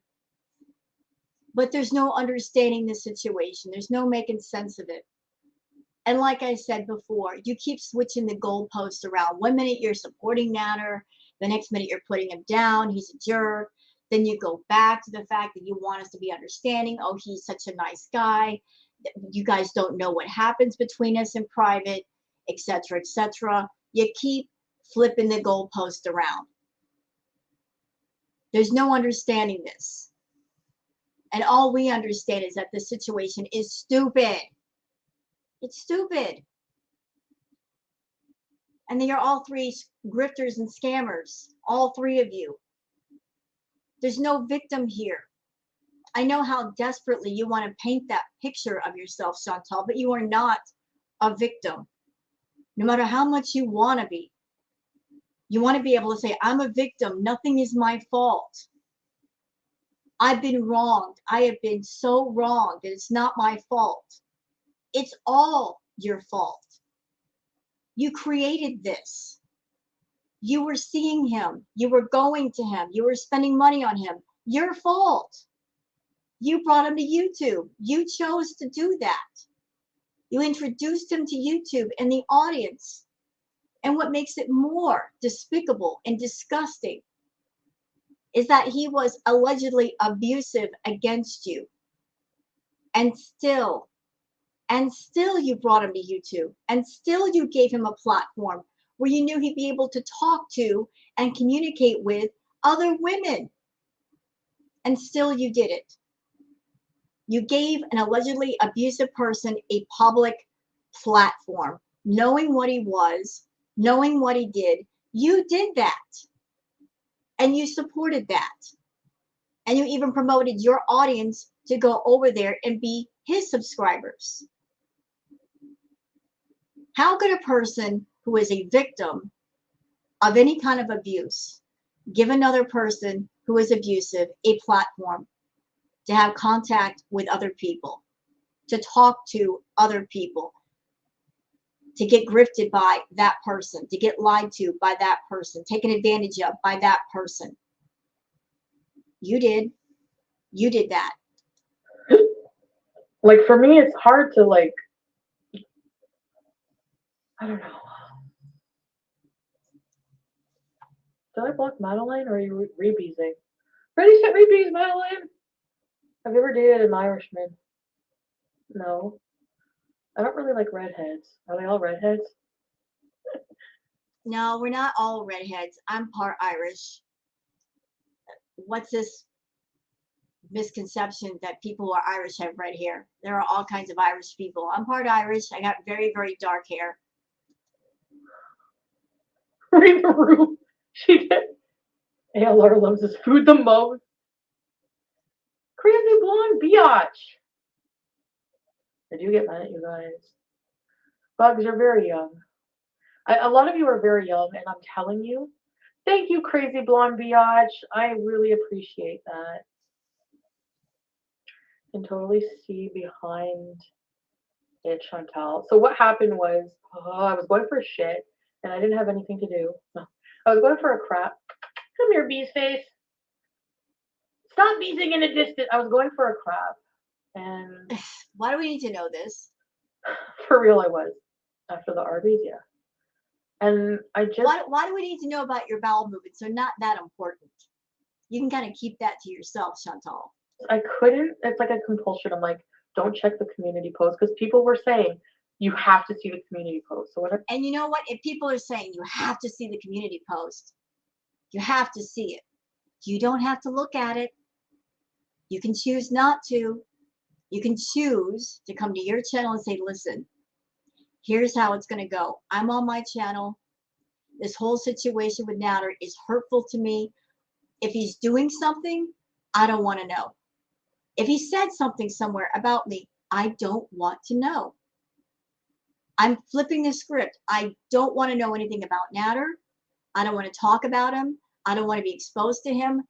but there's no understanding the situation. There's no making sense of it. And like I said before, you keep switching the goalposts around. 1 minute you're supporting Natter, the next minute you're putting him down, he's a jerk. Then you go back to the fact that you want us to be understanding. Oh, he's such a nice guy. You guys don't know what happens between us in private, etc., etc. You keep flipping the goalpost around. There's no understanding this. And all we understand is that the situation is stupid. It's stupid. And they are all three grifters and scammers, all three of you. There's no victim here. I know how desperately you want to paint that picture of yourself, Chantal, but you are not a victim. No matter how much you want to be. You want to be able to say, I'm a victim. Nothing is my fault. I've been wronged. I have been so wronged that it's not my fault. It's all your fault. You created this. You were seeing him. You were going to him. You were spending money on him. Your fault. You brought him to YouTube. You chose to do that. You introduced him to YouTube and the audience. And what makes it more despicable and disgusting is that he was allegedly abusive against you. And still you brought him to YouTube. And still you gave him a platform where you knew he'd be able to talk to and communicate with other women. And still you did it. You gave an allegedly abusive person a public platform, knowing what he was, knowing what he did. You did that. And you supported that. And you even promoted your audience to go over there and be his subscribers. How could a person who is a victim of any kind of abuse give another person who is abusive a platform? to have contact with other people, to talk to other people, to get grifted by that person, to get lied to by that person, taken advantage of by that person. You did. You did that. Like, for me, it's hard to, like, I don't know. Did I block Madeline or are you rebeezing? Ready, set, rebeez, Madeline! Have you ever dated an Irishman? No. I don't really like redheads. Are they all redheads? No, we're not all redheads. I'm part Irish. What's this misconception that people who are Irish have red hair? There are all kinds of Irish people. I'm part Irish. I got very, very dark hair. Read the room. She did. ALR loves his food the most. Crazy blonde biatch. I do get mad at you guys. Bugs, you're very young. A lot of you are very young, and I'm telling you, thank you, crazy blonde biatch. I really appreciate that. Can totally see behind it, Chantal. So what happened was, I was going for a shit, and I didn't have anything to do. No. I was going for a crap. Come here, bee's face. Stop beezing in a distance. I was going for a crap, and Why do we need to know this? for real, I was. After the Arby's, yeah. And I just... Why do we need to know about your bowel movements? They're not that important. You can kind of keep that to yourself, Chantal. I couldn't. It's like a compulsion. I'm like, don't check the community post, because people were saying you have to see the community post. So whatever. And you know what? If people are saying you have to see the community post, you have to see it. You don't have to look at it. You can choose not to. You can choose to come to your channel and say, listen, here's how it's going to go. I'm on my channel. This whole situation with Natter is hurtful to me. If he's doing something, I don't want to know. If he said something somewhere about me, I don't want to know. I'm flipping the script. I don't want to know anything about Natter. I don't want to talk about him. I don't want to be exposed to him.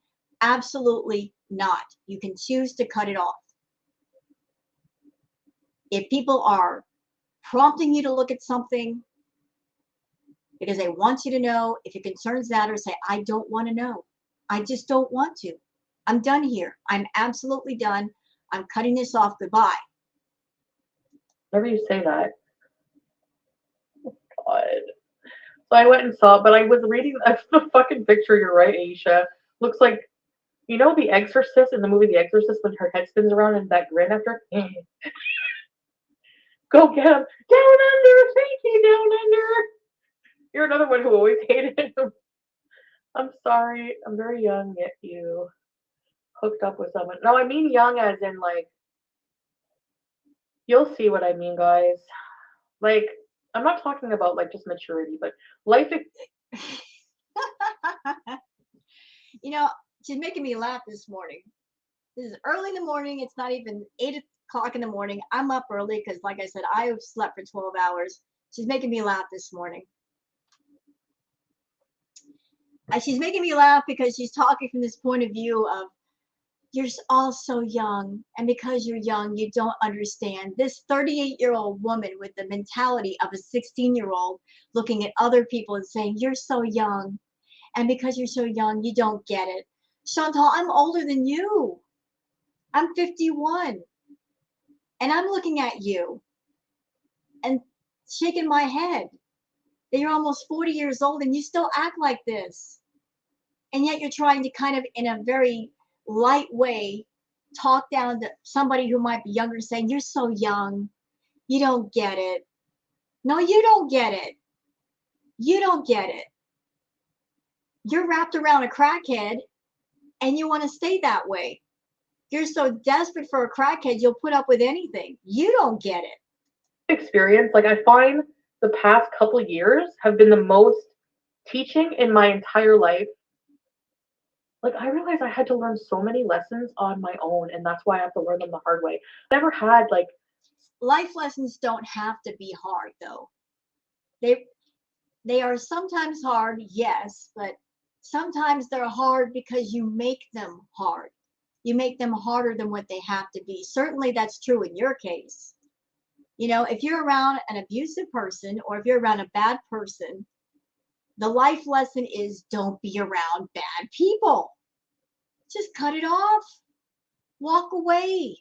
Absolutely not. You can choose to cut it off. If people are prompting you to look at something because they want you to know, if it concerns Natter, say, I don't want to know. I just don't want to. I'm done here. I'm absolutely done. I'm cutting this off. Goodbye. Whenever you say that. Oh, God. So I went and saw it, but I was reading the fucking picture. You're right, Aisha. Looks like, you know, The Exorcist in the movie The Exorcist when her head spins around and that grin after? Go get him. Down under. Thank you, down under. You're another one who always hated him. I'm sorry. I'm very young yet you hooked up with someone. No, I mean young as in, like, you'll see what I mean, guys. Like, I'm not talking about, like, just maturity, but life. You know, she's making me laugh this morning. This is early in the morning. It's not even 8 o'clock in the morning. I'm up early because, like I said, I slept for 12 hours. She's making me laugh this morning. She's making me laugh because she's talking from this point of view of, you're all so young, and because you're young, you don't understand. This 38-year-old woman with the mentality of a 16-year-old looking at other people and saying, you're so young, and because you're so young, you don't get it. Chantal, I'm older than you. I'm 51, and I'm looking at you and shaking my head that you're almost 40 years old and you still act like this. And yet you're trying to kind of, in a very light way, talk down to somebody who might be younger, saying, you're so young, you don't get it. No, you don't get it. You don't get it. You're wrapped around a crackhead and you want to stay that way. You're so desperate for a crackhead, you'll put up with anything. You don't get it. Experience, like, I find the past couple years have been the most teaching in my entire life. Like, I realized I had to learn so many lessons on my own, and that's why I have to learn them the hard way. I never had, like... Life lessons don't have to be hard, though. They are sometimes hard, yes, but sometimes they're hard because you make them hard. You make them harder than what they have to be. Certainly that's true in your case. You know, if you're around an abusive person or if you're around a bad person, the life lesson is don't be around bad people. Just cut it off. Walk away.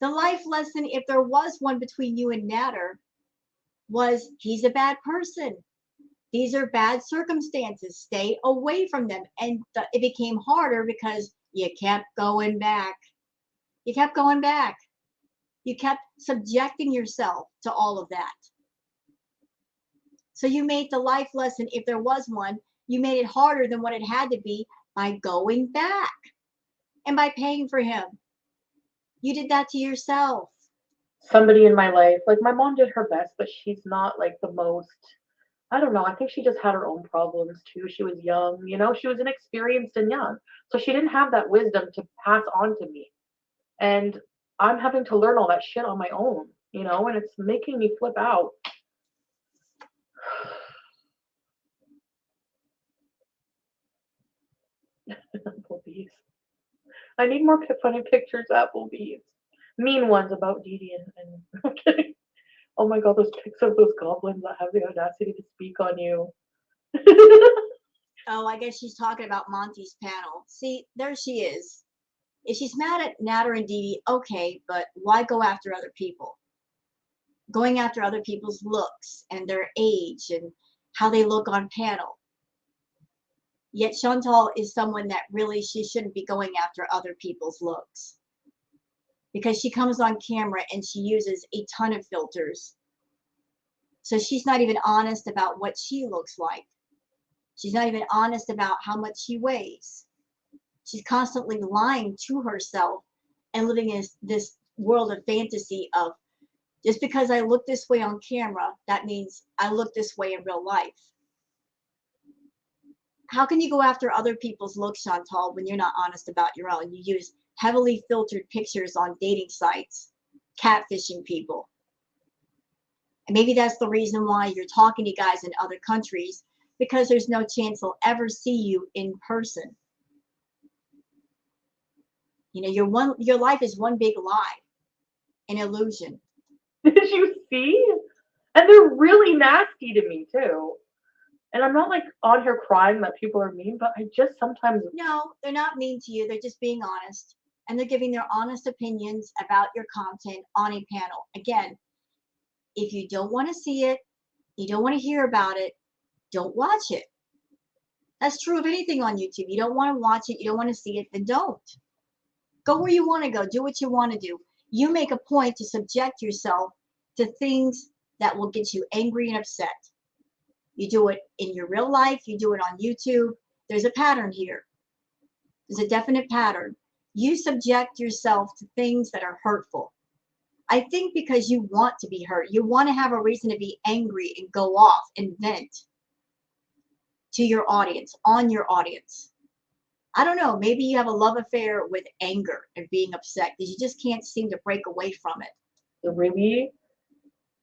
The life lesson, if there was one between you and Natter, was he's a bad person. These are bad circumstances. Stay away from them. And it became harder because you kept going back. You kept going back. You kept subjecting yourself to all of that. So you made the life lesson, if there was one, you made it harder than what it had to be by going back and by paying for him. You did that to yourself. Somebody in my life, like my mom did her best, but she's not like the most, I don't know, I think she just had her own problems too. She was young, you know, she was inexperienced and young. So she didn't have that wisdom to pass on to me. And I'm having to learn all that shit on my own, you know, and it's making me flip out. Applebees. I need more funny pictures, Applebees. Mean ones about Didi and I'm kidding. Oh my god, those pics of those goblins that have the audacity to speak on you. Oh, I guess she's talking about Monty's panel. See, there she is. If she's mad at Natter and Didi, okay, but why go after other people? Going after other people's looks and their age and how they look on panel. Yet Chantal is someone that really she shouldn't be going after other people's looks. Because she comes on camera and she uses a ton of filters. So she's not even honest about what she looks like. She's not even honest about how much she weighs. She's constantly lying to herself and living in this world of fantasy of just because I look this way on camera, that means I look this way in real life. How can you go after other people's looks, Chantal, when you're not honest about your own? You use heavily filtered pictures on dating sites, catfishing people. And maybe that's the reason why you're talking to guys in other countries, because there's no chance they'll ever see you in person. You know, your life is one big lie, an illusion. Did you see? And they're really nasty to me too. And I'm not like on here crying that people are mean, but I just sometimes. No, they're not mean to you. They're just being honest. And they're giving their honest opinions about your content on a panel. Again, if you don't want to see it, you don't want to hear about it, don't watch it. That's true of anything on YouTube. You don't want to watch it, you don't want to see it, then don't. Go where you want to go, do what you want to do. You make a point to subject yourself to things that will get you angry and upset. You do it in your real life, you do it on YouTube. There's a pattern here. There's a definite pattern. You subject yourself to things that are hurtful. I think because you want to be hurt. You want to have a reason to be angry and go off and vent to your audience, on your audience. I don't know, maybe you have a love affair with anger and being upset because you just can't seem to break away from it. Really?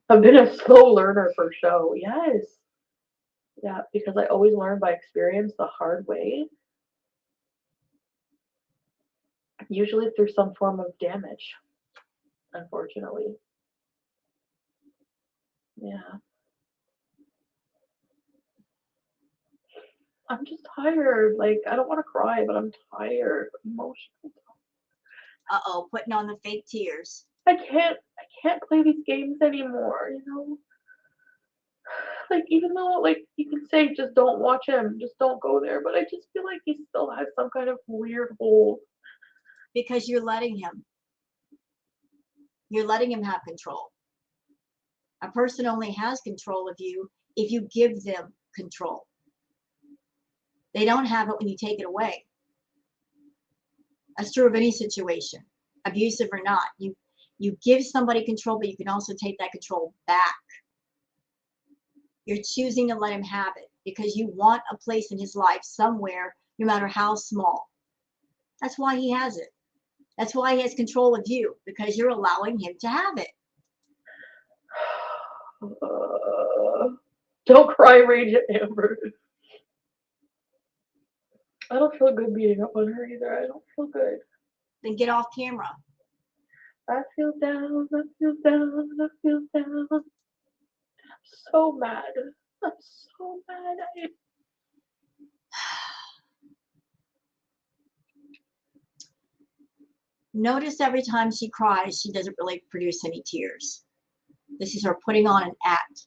I've been a slow learner for show. Yes. Yeah, because I always learn by experience the hard way. Usually through some form of damage, unfortunately. Yeah. I'm just tired. Like, I don't want to cry, but I'm tired. Emotional. Uh-oh, putting on the fake tears. I can't play these games anymore, you know? Like, even though, like, you can say, just don't watch him, just don't go there, but I just feel like he still has some kind of weird hold. Because you're letting him. You're letting him have control. A person only has control of you if you give them control. They don't have it when you take it away. That's true of any situation, abusive or not. You give somebody control, but you can also take that control back. You're choosing to let him have it because you want a place in his life somewhere, no matter how small. That's why he has it. That's why he has control of you, because you're allowing him to have it. Don't cry, rage at Amber. I don't feel good beating up on her either. I don't feel good. Then get off camera. I feel down, I feel down, I feel down. I'm so mad. I'm so mad. Notice every time she cries, she doesn't really produce any tears. This is her putting on an act.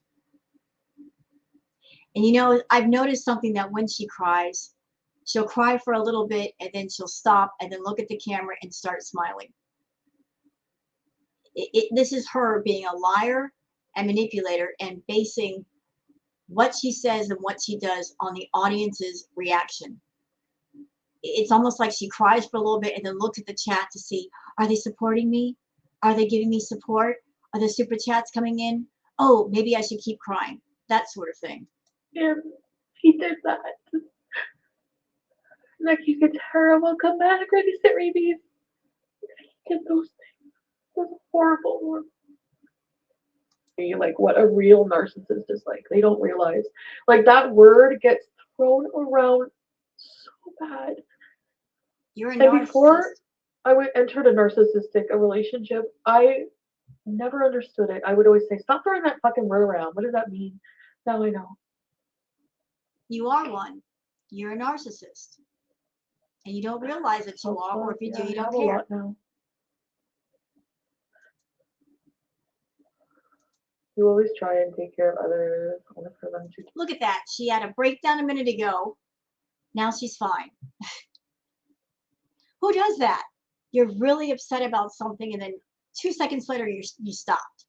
And you know, I've noticed something that when she cries, she'll cry for a little bit and then she'll stop and then look at the camera and start smiling. This is her being a liar and manipulator and basing what she says and what she does on the audience's reaction. It's almost like she cries for a little bit and then looks at the chat to see, are they supporting me? Are they giving me support? Are the super chats coming in? Oh, maybe I should keep crying. That sort of thing. Yeah, he did that. Like, you could tell, welcome back, ready, sit, rabies. He did those things. Those horrible. Like, what a real narcissist is like. They don't realize. Like, that word gets thrown around so bad. You're a And narcissist. before I entered a narcissistic relationship, I never understood it. I would always say, stop throwing that fucking word around. What does that mean? Now I know. You are one. You're a narcissist. And you don't realize that you are, or if you do, you don't care. Now. You always try and take care of others, only for them to. Look at that. She had a breakdown a minute ago. Now she's fine. Who does that? You're really upset about something and then 2 seconds later you stopped.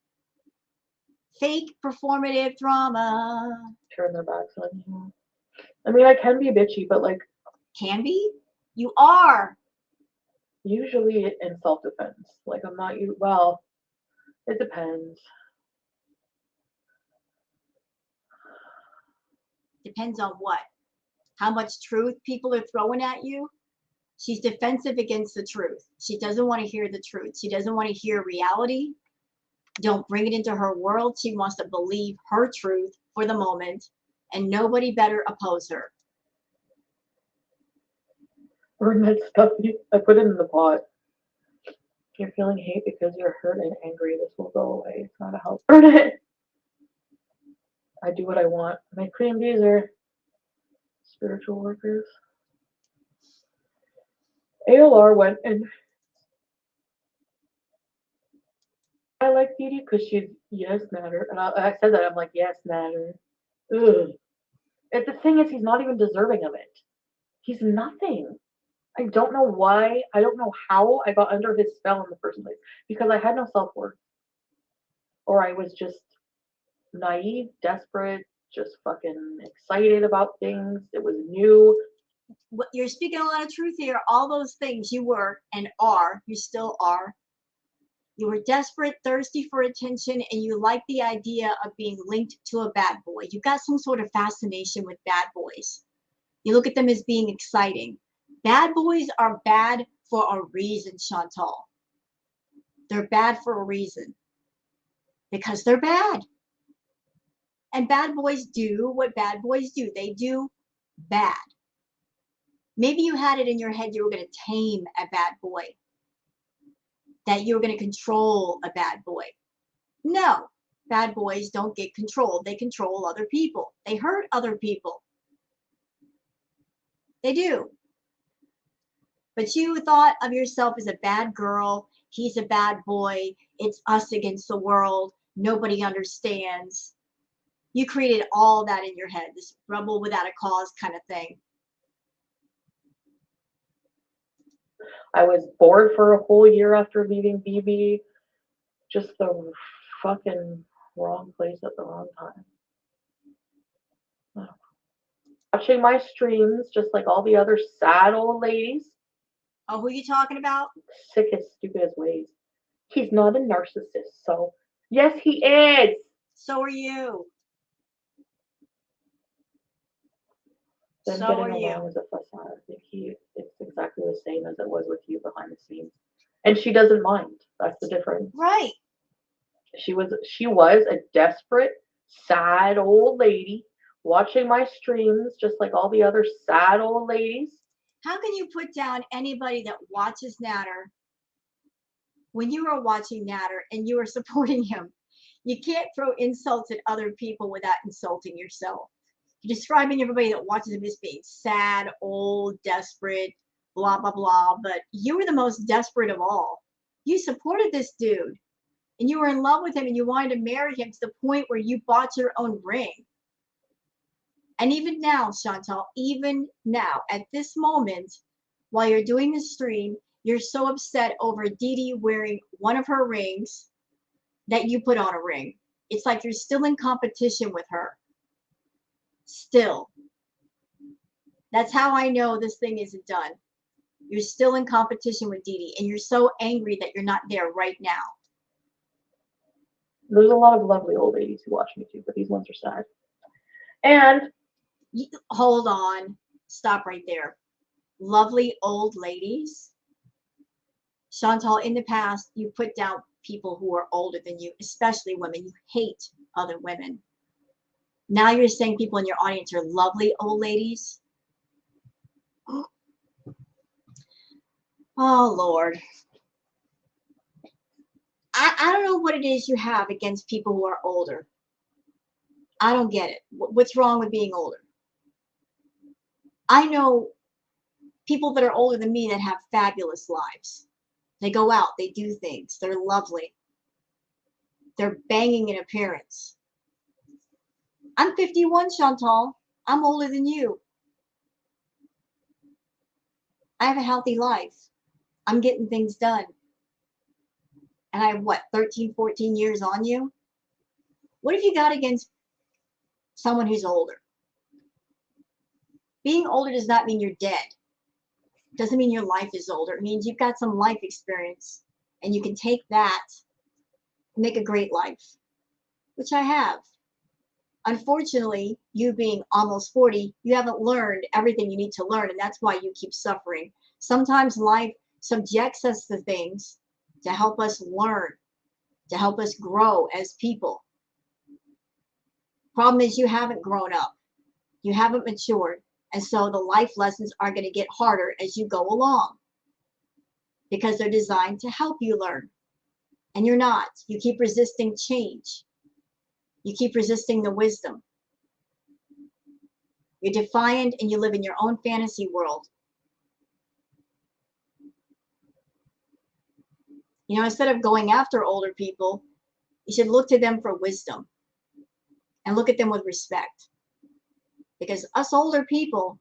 Fake performative drama. Turn their backs on you. I mean, I can be bitchy, but like. Can be? You are. Usually in self-defense. Like, I'm not you. Well, it depends. Depends on what? How much truth people are throwing at you? She's defensive against the truth. She doesn't want to hear the truth. She doesn't want to hear reality. Don't bring it into her world. She wants to believe her truth for the moment, and nobody better oppose her. Burn that stuff. I put it in the pot. If you're feeling hate because you're hurt and angry, this will go away. It's not a help. Burn it. I do what I want. My queen bees are spiritual workers. ALR went and I like Foodie because she's yes matter, and I said that I'm like yes matter. Ugh. And the thing is, he's not even deserving of it. He's nothing. I don't know why. I don't know how I got under his spell in the first place. Because I had no self-worth. Or I was just naive, desperate, just fucking excited about things. It was new. You're speaking a lot of truth here. All those things you were and are, you still are. You were desperate, thirsty for attention, and you like the idea of being linked to a bad boy. You got some sort of fascination with bad boys. You look at them as being exciting. Bad boys are bad for a reason, Chantal. They're bad for a reason. Because they're bad. And bad boys do what bad boys do. They do bad. Maybe you had it in your head you were going to tame a bad boy. That you were going to control a bad boy. No. Bad boys don't get controlled. They control other people. They hurt other people. They do. But you thought of yourself as a bad girl. He's a bad boy. It's us against the world. Nobody understands. You created all that in your head. This rebel without a cause kind of thing. I was bored for a whole year after leaving BB. Just the fucking wrong place at the wrong time. Watching my streams just like all the other sad old ladies. Oh, who are you talking about? Sickest, stupidest ways. He's not a narcissist, so yes, he is. So are you. Then So getting are you. along is a facade. I think it's exactly the same as it was with you behind the scenes. And she doesn't mind. That's the difference. Right. She was a desperate, sad old lady watching my streams just like all the other sad old ladies. How can you put down anybody that watches Natter when you are watching Natter and you are supporting him? You can't throw insults at other people without insulting yourself. You're describing everybody that watches him as being sad, old, desperate, blah, blah, blah. But you were the most desperate of all. You supported this dude and you were in love with him and you wanted to marry him to the point where you bought your own ring. And even now, Chantal, even now, at this moment, while you're doing the stream, you're so upset over didnt wearing one of her rings that you put on a ring. It's like you're still in competition with her. Still. That's how I know this thing isn't done. You're still in competition with didnt, and you're so angry that you're not there right now. There's a lot of lovely old ladies who watch me too, but these ones are sad. And hold on. Stop right there. Lovely old ladies. Chantal, in the past, you put down people who are older than you, especially women. You hate other women. Now you're saying people in your audience are lovely old ladies? Oh, Lord. I don't know what it is you have against people who are older. I don't get it. What's wrong with being older? I know people that are older than me that have fabulous lives. They go out, they do things, they're lovely. They're banging in appearance. I'm 51, Chantal. I'm older than you. I have a healthy life. I'm getting things done. And I have, what, 13, 14 years on you? What have you got against someone who's older? Being older does not mean you're dead. Doesn't mean your life is older. It means you've got some life experience and you can take that and make a great life, which I have. Unfortunately, you being almost 40, you haven't learned everything you need to learn, and that's why you keep suffering. Sometimes life subjects us to things to help us learn, to help us grow as people. Problem is you haven't grown up. You haven't matured. And so the life lessons are going to get harder as you go along because they're designed to help you learn. And you're not. You keep resisting change. You keep resisting the wisdom. You're defiant and you live in your own fantasy world. You know, instead of going after older people, you should look to them for wisdom and look at them with respect. Because us older people,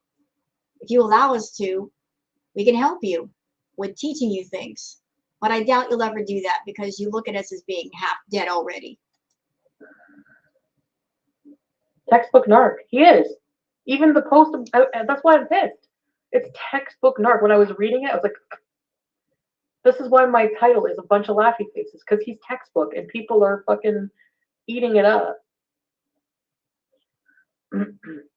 if you allow us to, we can help you with teaching you things. But I doubt you'll ever do that because you look at us as being half dead already. textbook narc. He is. Even the post, that's why I'm pissed. It's textbook narc. When I was reading it, I was like, this is why my title is a bunch of laughy faces, because he's textbook and people are fucking eating it up.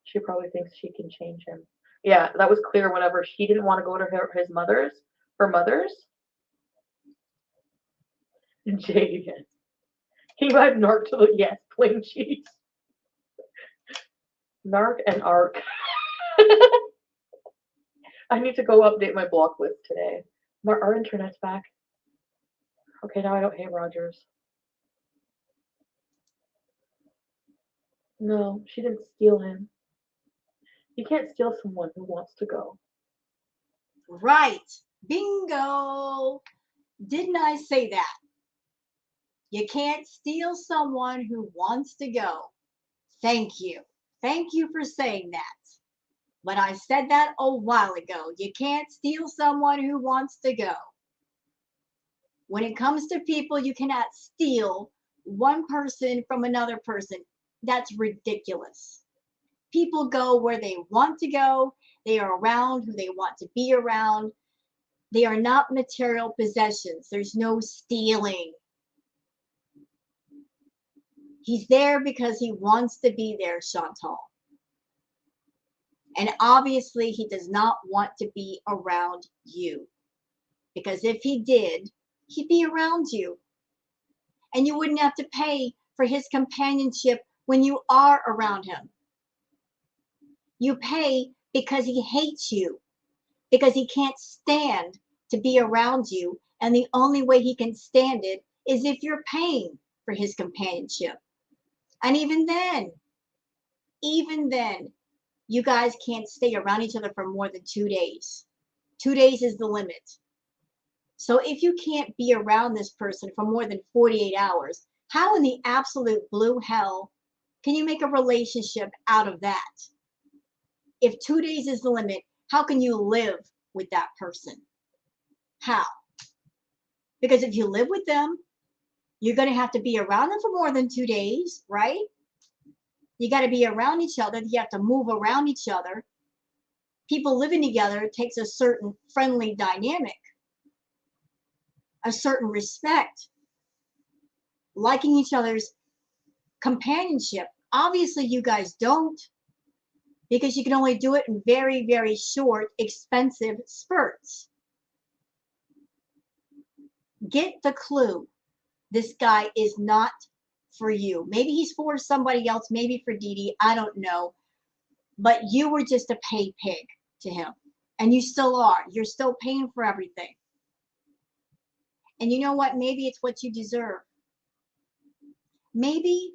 She probably thinks she can change him. Yeah, that was clear whenever she didn't want to go to her mother's. Jade again. He might narc to the, yes, plain cheese. Narc and arc. I need to go update my block list today. Our internet's back. Okay, now I don't hate Rogers. No, she didn't steal him. You can't steal someone who wants to go. Right. Bingo. Didn't I say that? You can't steal someone who wants to go. Thank you. Thank you for saying that. But I said that a while ago. You can't steal someone who wants to go. When it comes to people, you cannot steal one person from another person. That's ridiculous. People go where they want to go. They are around who they want to be around. They are not material possessions. There's no stealing. He's there because he wants to be there, Chantal. And obviously, he does not want to be around you. Because if he did, he'd be around you. And you wouldn't have to pay for his companionship when you are around him. You pay because he hates you. because he can't stand to be around you. And the only way he can stand it is if you're paying for his companionship. And even then, you guys can't stay around each other for more than 2 days. 2 days is the limit. So if you can't be around this person for more than 48 hours, how in the absolute blue hell can you make a relationship out of that? If 2 days is the limit, how can you live with that person? How? Because if you live with them, you're going to have to be around them for more than 2 days, right? You got to be around each other. You have to move around each other. People living together takes a certain friendly dynamic, a certain respect, liking each other's companionship. Obviously, you guys don't, because you can only do it in very, very short, expensive spurts. Get the clue. This guy is not for you. Maybe he's for somebody else, maybe for Didi, I don't know. But you were just a pay pig to him. And you still are. You're still paying for everything. And you know what? Maybe it's what you deserve. Maybe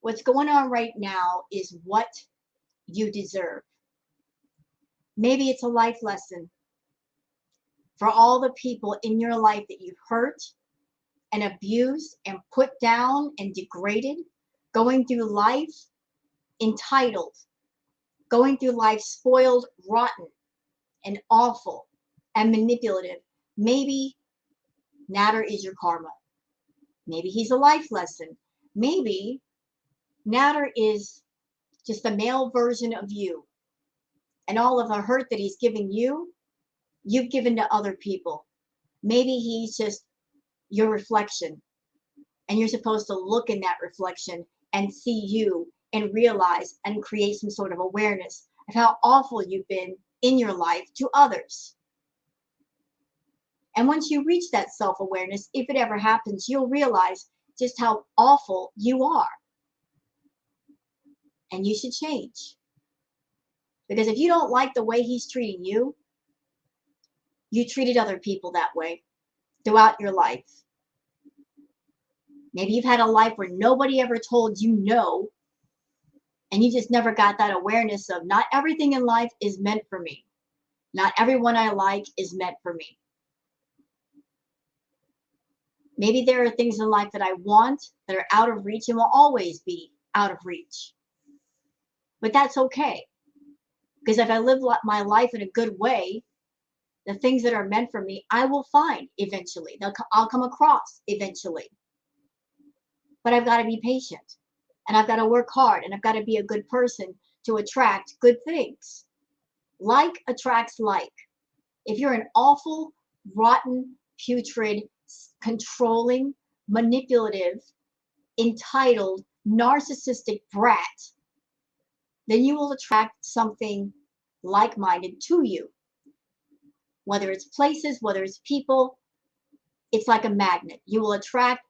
what's going on right now is what you deserve. Maybe it's a life lesson for all the people in your life that you've hurt and abused and put down and degraded, going through life entitled, going through life spoiled, rotten, and awful and manipulative. Maybe Natter is your karma. Maybe he's a life lesson. Maybe Natter is just a male version of you. And all of the hurt that he's giving you, you've given to other people. Maybe he's just your reflection. And you're supposed to look in that reflection and see you and realize and create some sort of awareness of how awful you've been in your life to others. And once you reach that self-awareness, if it ever happens, you'll realize just how awful you are. And you should change. Because if you don't like the way he's treating you, you treated other people that way throughout your life. Maybe you've had a life where nobody ever told you no, and you just never got that awareness of not everything in life is meant for me. Not everyone I like is meant for me. Maybe there are things in life that I want that are out of reach and will always be out of reach. But that's okay. Because if I live my life in a good way, the things that are meant for me, I will find eventually. I'll come across eventually. But I've got to be patient. And I've got to work hard. And I've got to be a good person to attract good things. Like attracts like. If you're an awful, rotten, putrid, controlling, manipulative, entitled, narcissistic brat, then you will attract something like-minded to you. Whether it's places, whether it's people, it's like a magnet. You will attract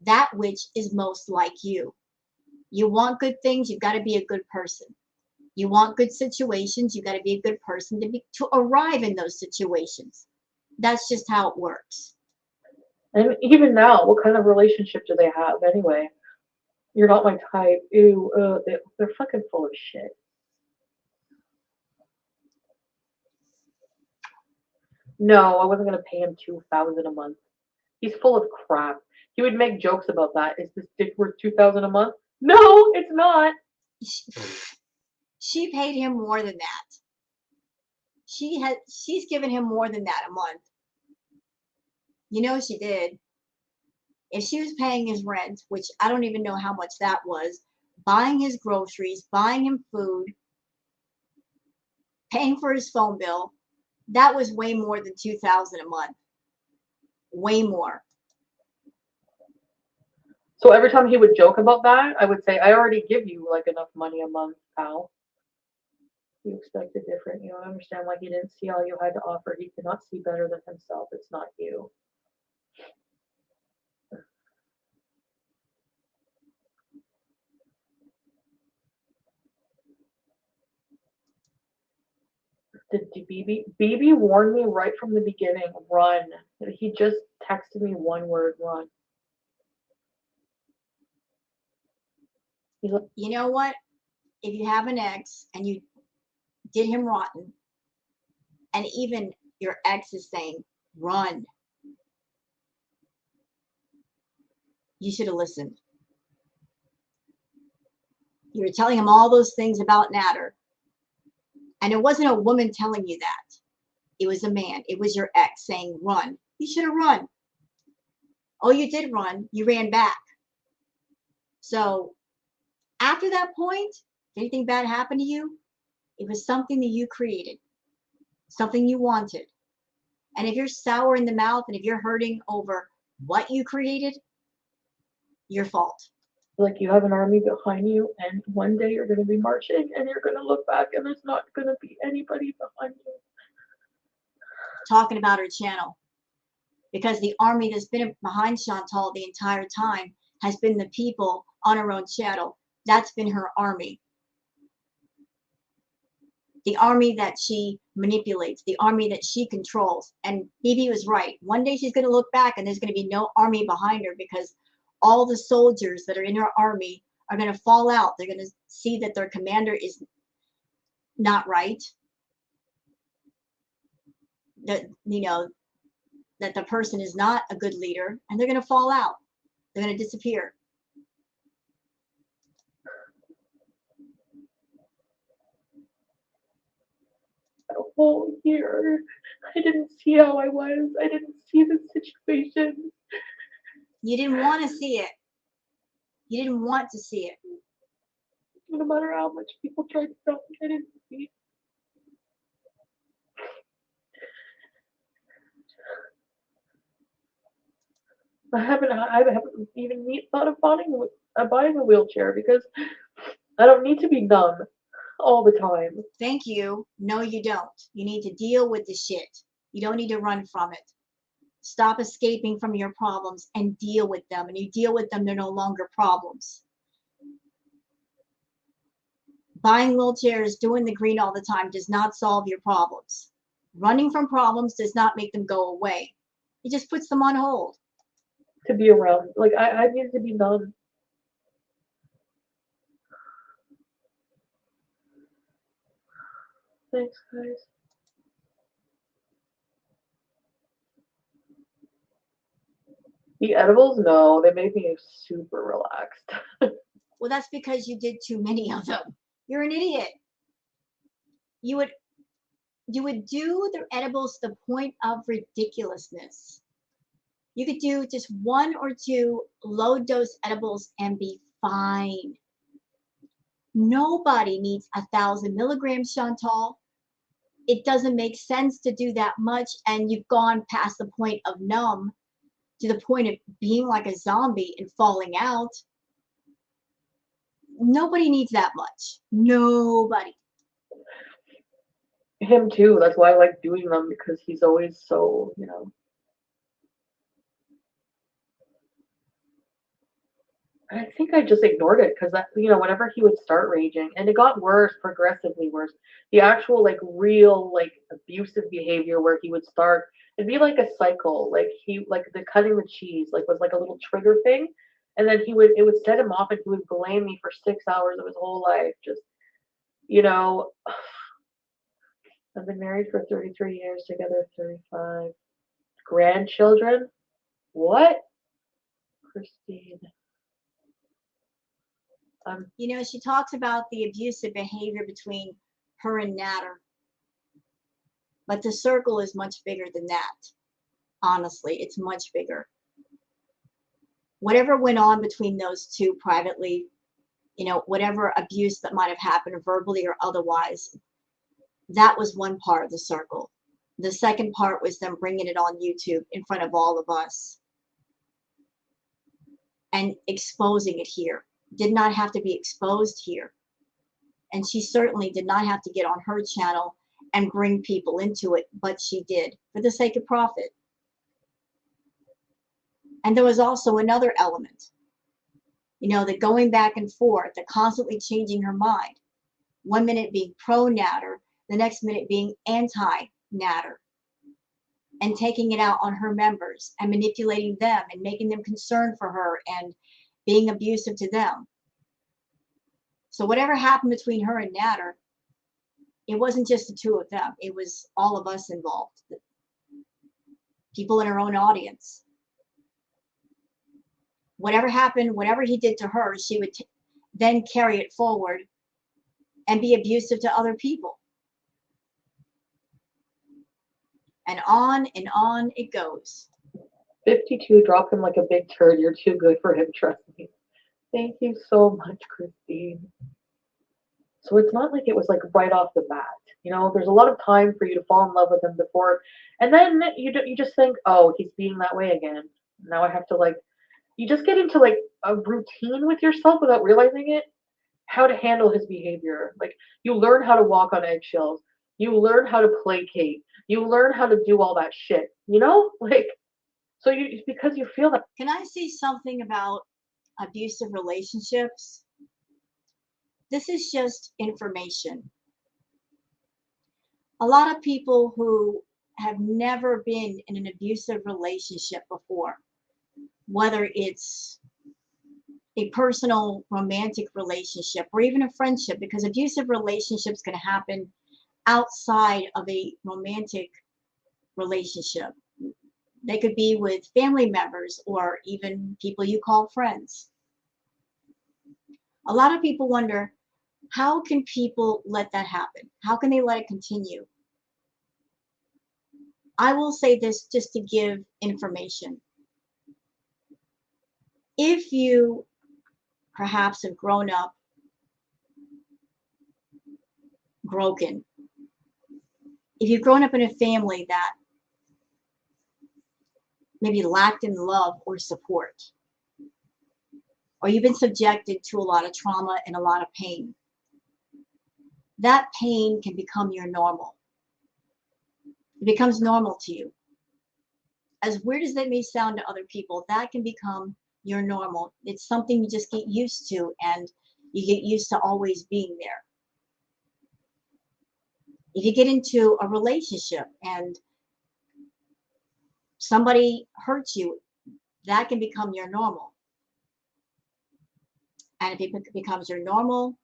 that which is most like you. You want good things, you've got to be a good person. You want good situations, you've got to be a good person to arrive in those situations. That's just how it works. And even now, what kind of relationship do they have anyway? You're not my type. Ew, they're fucking full of shit. No, I wasn't gonna pay him $2,000 a month. He's full of crap. He would make jokes about that. Is this dick worth $2,000 a month? No, it's not. She paid him more than that. She's given him more than that a month. You know she did. If she was paying his rent, which I don't even know how much that was, buying his groceries, buying him food, paying for his phone bill, that was way more than $2,000 a month. Way more. So every time he would joke about that, I would say, I already give you like enough money a month, pal. You expected different. You don't understand why he didn't see all you had to offer. He cannot see better than himself. It's not you. Did BB warned me right from the beginning, run. He just texted me one word, run. He's like, You know what? If you have an ex and you did him rotten, and even your ex is saying, run, you should have listened. You were telling him all those things about Natter. And it wasn't a woman telling you that. It was a man. It was your ex saying, run. You should have run. Oh, you did run. You ran back. So after that point, if anything bad happened to you, it was something that you created, something you wanted. And if you're sour in the mouth and if you're hurting over what you created, your fault. like you have an army behind you, and one day you're going to be marching, and you're going to look back, and there's not going to be anybody behind you. Talking about her channel. Because the army that's been behind Chantal the entire time has been the people on her own channel. That's been her army. The army that she manipulates, the army that she controls. And BB was right. One day she's going to look back and there's going to be no army behind her because all the soldiers that are in her army are going to fall out. They're going to see that their commander is not right. That, you know, that the person is not a good leader, and they're going to fall out. They're going to disappear. A whole year, I didn't see how I was. I didn't see the situation. You didn't want to see it. You didn't want to see it. No matter how much people tried to tell me, I didn't see it. I haven't even thought of buying a wheelchair because I don't need to be numb all the time. Thank you. No, you don't. You need to deal with the shit. You don't need to run from it. Stop escaping from your problems and deal with them. And you deal with them, they're no longer problems. Buying wheelchairs, doing the green all the time does not solve your problems. Running from problems does not make them go away. It just puts them on hold. To be around, like I need to be numb. Thanks, guys. The edibles, no, they made me super relaxed. Well, that's because you did too many of them. You're an idiot. You would do the edibles to the point of ridiculousness. You could do just 1 or 2 low dose edibles and be fine. Nobody needs 1,000 milligrams, Chantal. It doesn't make sense to do that much, and you've gone past the point of numb to the point of being like a zombie and falling out. Nobody needs that much. Nobody. Him too. That's why I like doing them because he's always so, I think I just ignored it because that, whenever he would start raging, and it got worse, progressively worse. The actual, like, real, like, abusive behavior where he would start, it'd be like a cycle. Like the cutting the cheese, like, was like a little trigger thing, and then it would set him off, and he would blame me for 6 hours of his whole life. Just, you know, I've been married for 33 years, together 35. Grandchildren? What? Christine. She talks about the abusive behavior between her and Natter. But the circle is much bigger than that. Honestly, it's much bigger. Whatever went on between those two privately, whatever abuse that might have happened verbally or otherwise, that was one part of the circle. The second part was them bringing it on YouTube in front of all of us and exposing it here. Did not have to be exposed here. And she certainly did not have to get on her channel and bring people into it, but she did for the sake of profit. And there was also another element, the going back and forth, the constantly changing her mind. 1 minute being pro Natter, the next minute being anti-Natter and taking it out on her members and manipulating them and making them concerned for her and being abusive to them. So whatever happened between her and Natter, it wasn't just the two of them. It was all of us involved, the people in her own audience. Whatever happened, whatever he did to her, she would then carry it forward and be abusive to other people. And on it goes. 52, drop him like a big turd. You're too good for him, trust me. Thank you so much, Christine. So it's not like it was like right off the bat. You know, there's a lot of time for you to fall in love with him before, and then you just think, oh, he's being that way again. Now I have to like, you just get into like a routine with yourself without realizing it, how to handle his behavior. Like you learn how to walk on eggshells. You learn how to placate. You learn how to do all that shit. You know, like so you because you feel that. Can I say something about abusive relationships? This is just information. A lot of people who have never been in an abusive relationship before, whether it's a personal romantic relationship or even a friendship, because abusive relationships can happen outside of a romantic relationship. They could be with family members or even people you call friends. A lot of people wonder, how can people let that happen? How can they let it continue? I will say this just to give information. If you perhaps have grown up broken, if you've grown up in a family that maybe lacked in love or support, or you've been subjected to a lot of trauma and a lot of pain, that pain can become your normal. It becomes normal to you. As weird as that may sound to other people, that can become your normal. It's something you just get used to, and you get used to always being there. If you get into a relationship and somebody hurts you, that can become your normal. And if it becomes your normal,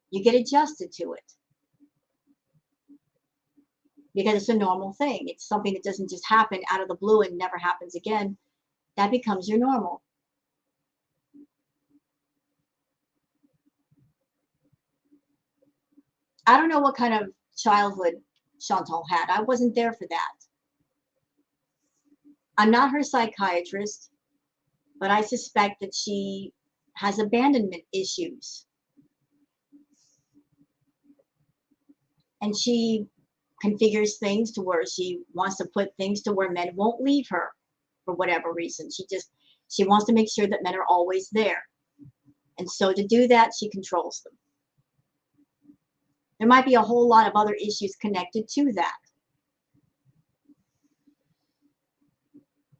you get adjusted to it. Because it's a normal thing. It's something that doesn't just happen out of the blue and never happens again. That becomes your normal. I don't know what kind of childhood Chantal had. I wasn't there for that. I'm not her psychiatrist, but I suspect that she has abandonment issues. And she configures things to where she wants to put things to where men won't leave her for whatever reason. She wants to make sure that men are always there. And so to do that, she controls them. There might be a whole lot of other issues connected to that.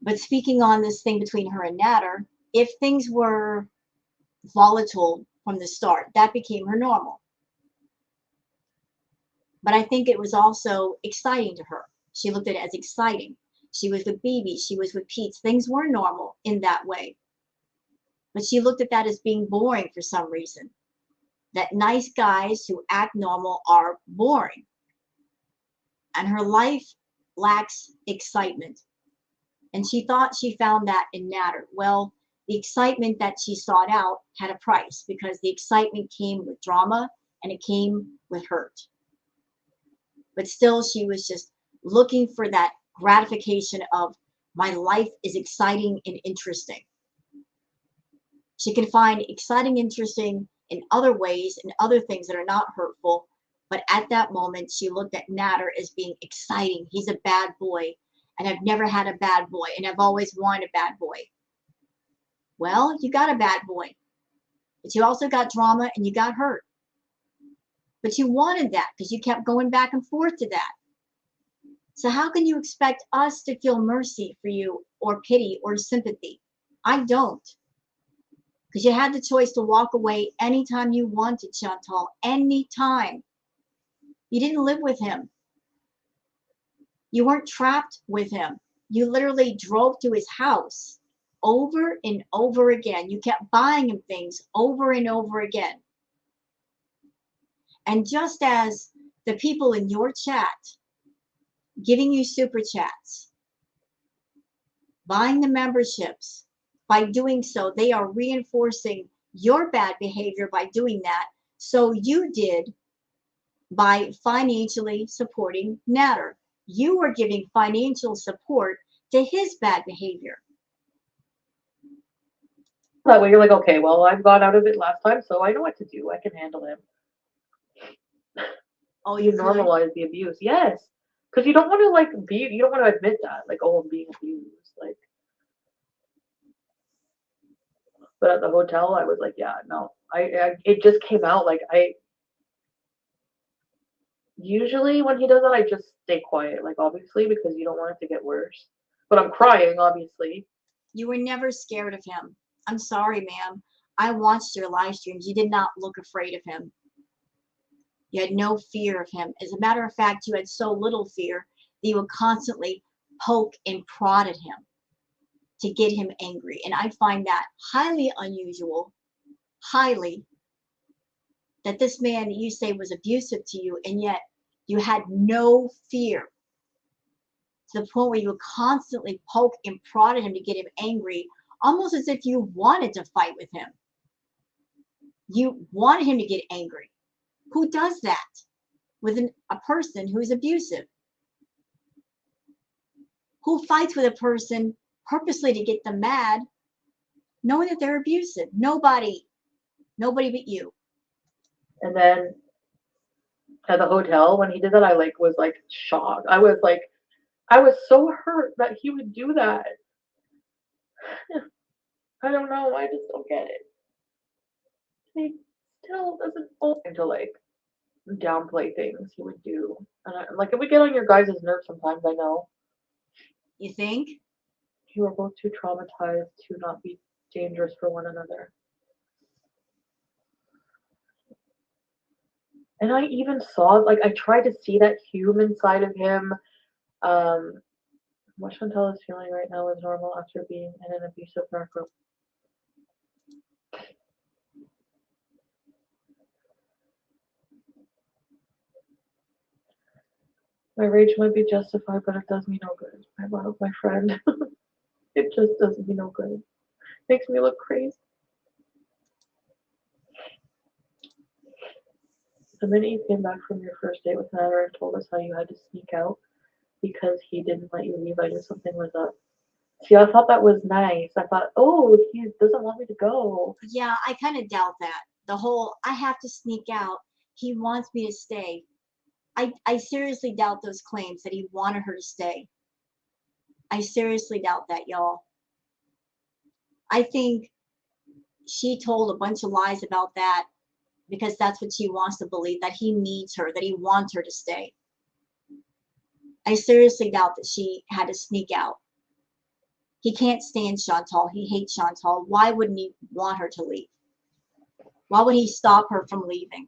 But speaking on this thing between her and Natter, if things were volatile from the start, that became her normal. But I think it was also exciting to her. She looked at it as exciting. She was with BB, she was with Pete's. Things were normal in that way. But she looked at that as being boring for some reason. That nice guys who act normal are boring. And her life lacks excitement. And she thought she found that in Natter. Well, the excitement that she sought out had a price, because the excitement came with drama and it came with hurt. But still, she was just looking for that gratification of, my life is exciting and interesting. She can find exciting, interesting in other ways, in other things that are not hurtful. But at that moment, she looked at Natter as being exciting. He's a bad boy, and I've never had a bad boy, and I've always wanted a bad boy. Well, you got a bad boy, but you also got drama and you got hurt. But you wanted that because you kept going back and forth to that. So how can you expect us to feel mercy for you or pity or sympathy? I don't. Because you had the choice to walk away anytime you wanted, Chantal, anytime. You didn't live with him. You weren't trapped with him. You literally drove to his house over and over again. You kept buying him things over and over again. And just as the people in your chat giving you super chats, buying the memberships, by doing so, they are reinforcing your bad behavior by doing that. So you did by financially supporting Natter. You were giving financial support to his bad behavior. That way you're like, okay, well, I've got out of it last time, so I know what to do. I can handle him. Oh, You normalize the abuse. Yes. Because you don't want to, like, you don't want to admit that. Like, oh, I'm being abused. Like, but at the hotel, I was like, yeah, no. It just came out. Like, usually when he does that, I just stay quiet. Like, obviously, because you don't want it to get worse. But I'm crying, obviously. You were never scared of him. I'm sorry, ma'am. I watched your live streams. You did not look afraid of him. You had no fear of him. As a matter of fact, you had so little fear that you would constantly poke and prod at him to get him angry. And I find that highly unusual, highly, that this man you say was abusive to you, and yet you had no fear to the point where you would constantly poke and prod at him to get him angry, almost as if you wanted to fight with him. You wanted him to get angry. Who does that with a person who's abusive? Who fights with a person purposely to get them mad, knowing that they're abusive? Nobody. Nobody but you. And then at the hotel, when he did that, I, like, was, like, shocked. I was so hurt that he would do that. I don't know. I just don't get it. He still doesn't open to, like, downplay things he would do. And like, it would get on your guys' nerves sometimes, I know. You think? You were both too traumatized to not be dangerous for one another. And I even saw, like, I tried to see that human side of him. What Chantal is feeling right now is normal after being in an abusive narco. My rage might be justified, but it does me no good. I love my friend. It just does me no good. Makes me look crazy. The minute you came back from your first date with Natter and told us how you had to sneak out because he didn't let you leave, I knew something was up. See, I thought that was nice. I thought, oh, he doesn't want me to go. Yeah, I kind of doubt that. The whole, I have to sneak out. He wants me to stay. I seriously doubt those claims that he wanted her to stay. I seriously doubt that, y'all. I think she told a bunch of lies about that because that's what she wants to believe, that he needs her, that he wants her to stay. I seriously doubt that she had to sneak out. He can't stand Chantal. He hates Chantal. Why wouldn't he want her to leave? Why would he stop her from leaving?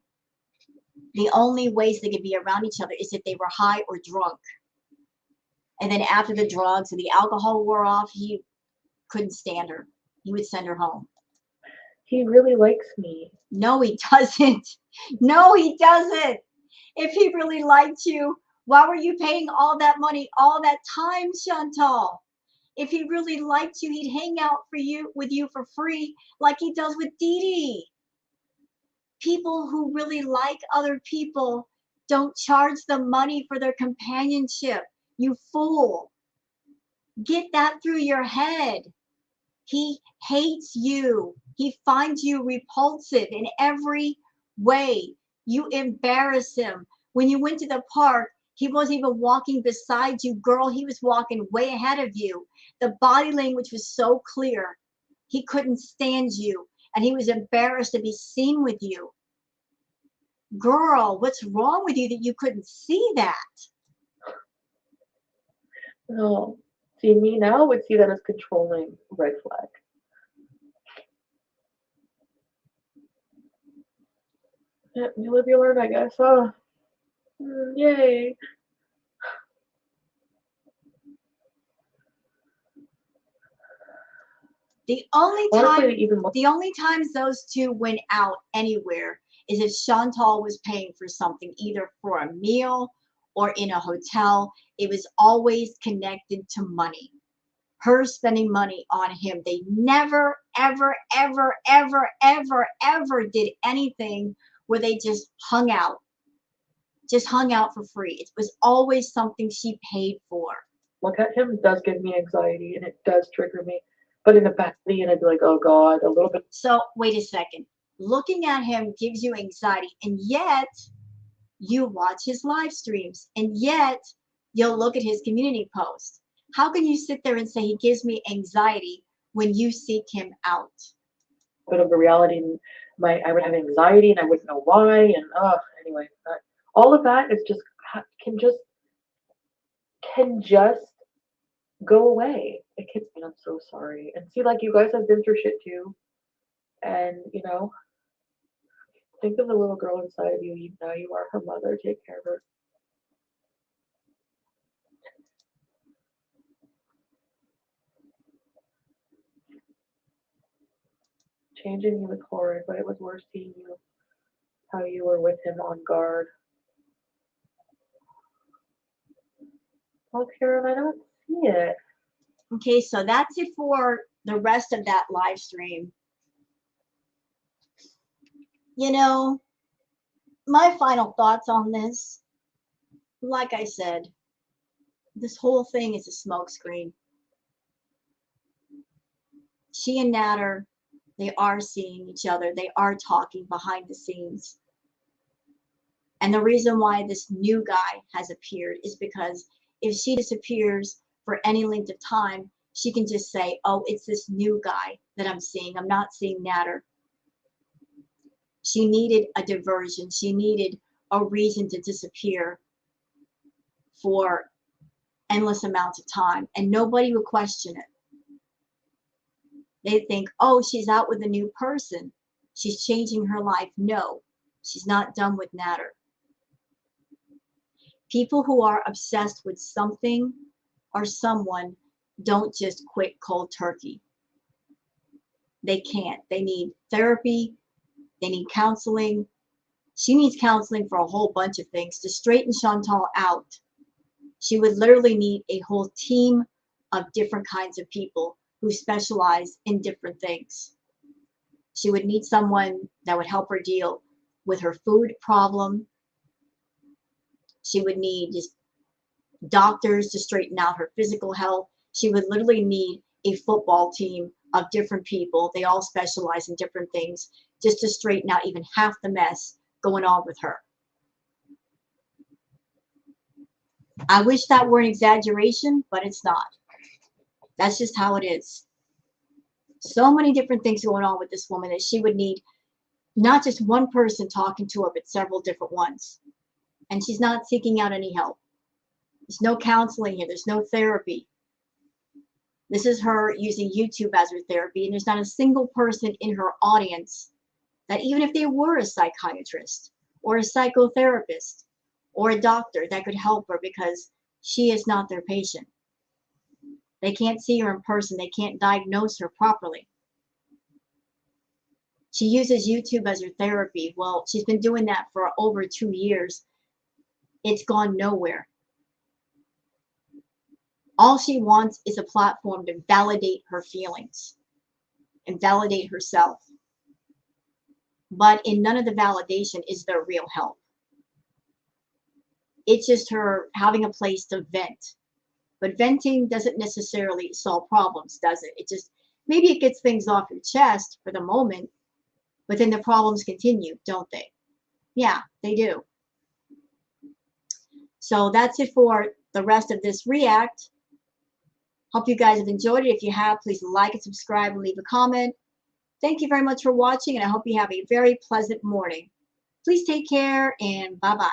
The only ways they could be around each other is if they were high or drunk. And then after the drugs and the alcohol wore off, he couldn't stand her. He would send her home. He really likes me. No, he doesn't. No, he doesn't. If he really liked you, why were you paying all that money, all that time, Chantal? If he really liked you, he'd hang out with you for free like he does with Didi. People who really like other people don't charge them money for their companionship. You fool. Get that through your head. He hates you. He finds you repulsive in every way. You embarrass him. When you went to the park, he wasn't even walking beside you, girl. He was walking way ahead of you. The body language was so clear. He couldn't stand you, and he was embarrassed to be seen with you. Girl, what's wrong with you that you couldn't see that? No. See, me now would see that as controlling. Red flag. Yeah, you live, you learn, I guess. Yay. The only Honestly, time, even the only times those two went out anywhere is if Chantal was paying for something, either for a meal or in a hotel. It was always connected to money. Her spending money on him. They never, ever, ever, ever, ever, ever did anything where they just hung out for free. It was always something she paid for. look at him does give me anxiety and it does trigger me. But in the back of the end, I'd be like, oh God, a little bit. So wait a second. Looking at him gives you anxiety, and yet you watch his live streams, and yet you'll look at his community posts. How can you sit there and say he gives me anxiety when you seek him out? Bit of a reality, and I would have anxiety and I wouldn't know why. And anyway, all of that is just can just can just go away. It can, and I'm so sorry. And see, like you guys have been through shit too, and think of the little girl inside of you. You know you are her mother. Take care of her. Changing you with horrid, but it was worse seeing you how you were with him on guard. Oh, Karen, I don't see it. Okay, so that's it for the rest of that live stream. You know, my final thoughts on this, like I said, this whole thing is a smokescreen. She and Natter, they are seeing each other. They are talking behind the scenes. And the reason why this new guy has appeared is because if she disappears for any length of time, she can just say, oh, it's this new guy that I'm seeing. I'm not seeing Natter. She needed a diversion. She needed a reason to disappear for endless amounts of time. And nobody would question it. They think, oh, she's out with a new person. She's changing her life. No, she's not done with Natter. People who are obsessed with something or someone don't just quit cold turkey. They can't. They need therapy. They need counseling. She needs counseling for a whole bunch of things. To straighten Chantal out, she would literally need a whole team of different kinds of people who specialize in different things. She would need someone that would help her deal with her food problem. She would need just doctors to straighten out her physical health. She would literally need a football team of different people. They all specialize in different things just to straighten out even half the mess going on with her. I wish that were an exaggeration, but it's not. That's just how it is. So many different things going on with this woman that she would need not just one person talking to her, but several different ones. And she's not seeking out any help. There's no counseling here. There's no therapy. This is her using YouTube as her therapy, and there's not a single person in her audience that, even if they were a psychiatrist or a psychotherapist or a doctor, that could help her, because she is not their patient. They can't see her in person. They can't diagnose her properly. She uses YouTube as her therapy. Well, she's been doing that for over 2 years. It's gone nowhere. All she wants is a platform to validate her feelings and validate herself. But in none of the validation is there real help. It's just her having a place to vent. But venting doesn't necessarily solve problems, does it? It just, maybe it gets things off your chest for the moment, but then the problems continue, don't they? Yeah, they do. So that's it for the rest of this react. Hope you guys have enjoyed it. If you have, please like and subscribe and leave a comment. Thank you very much for watching, and I hope you have a very pleasant morning. Please take care, and bye-bye.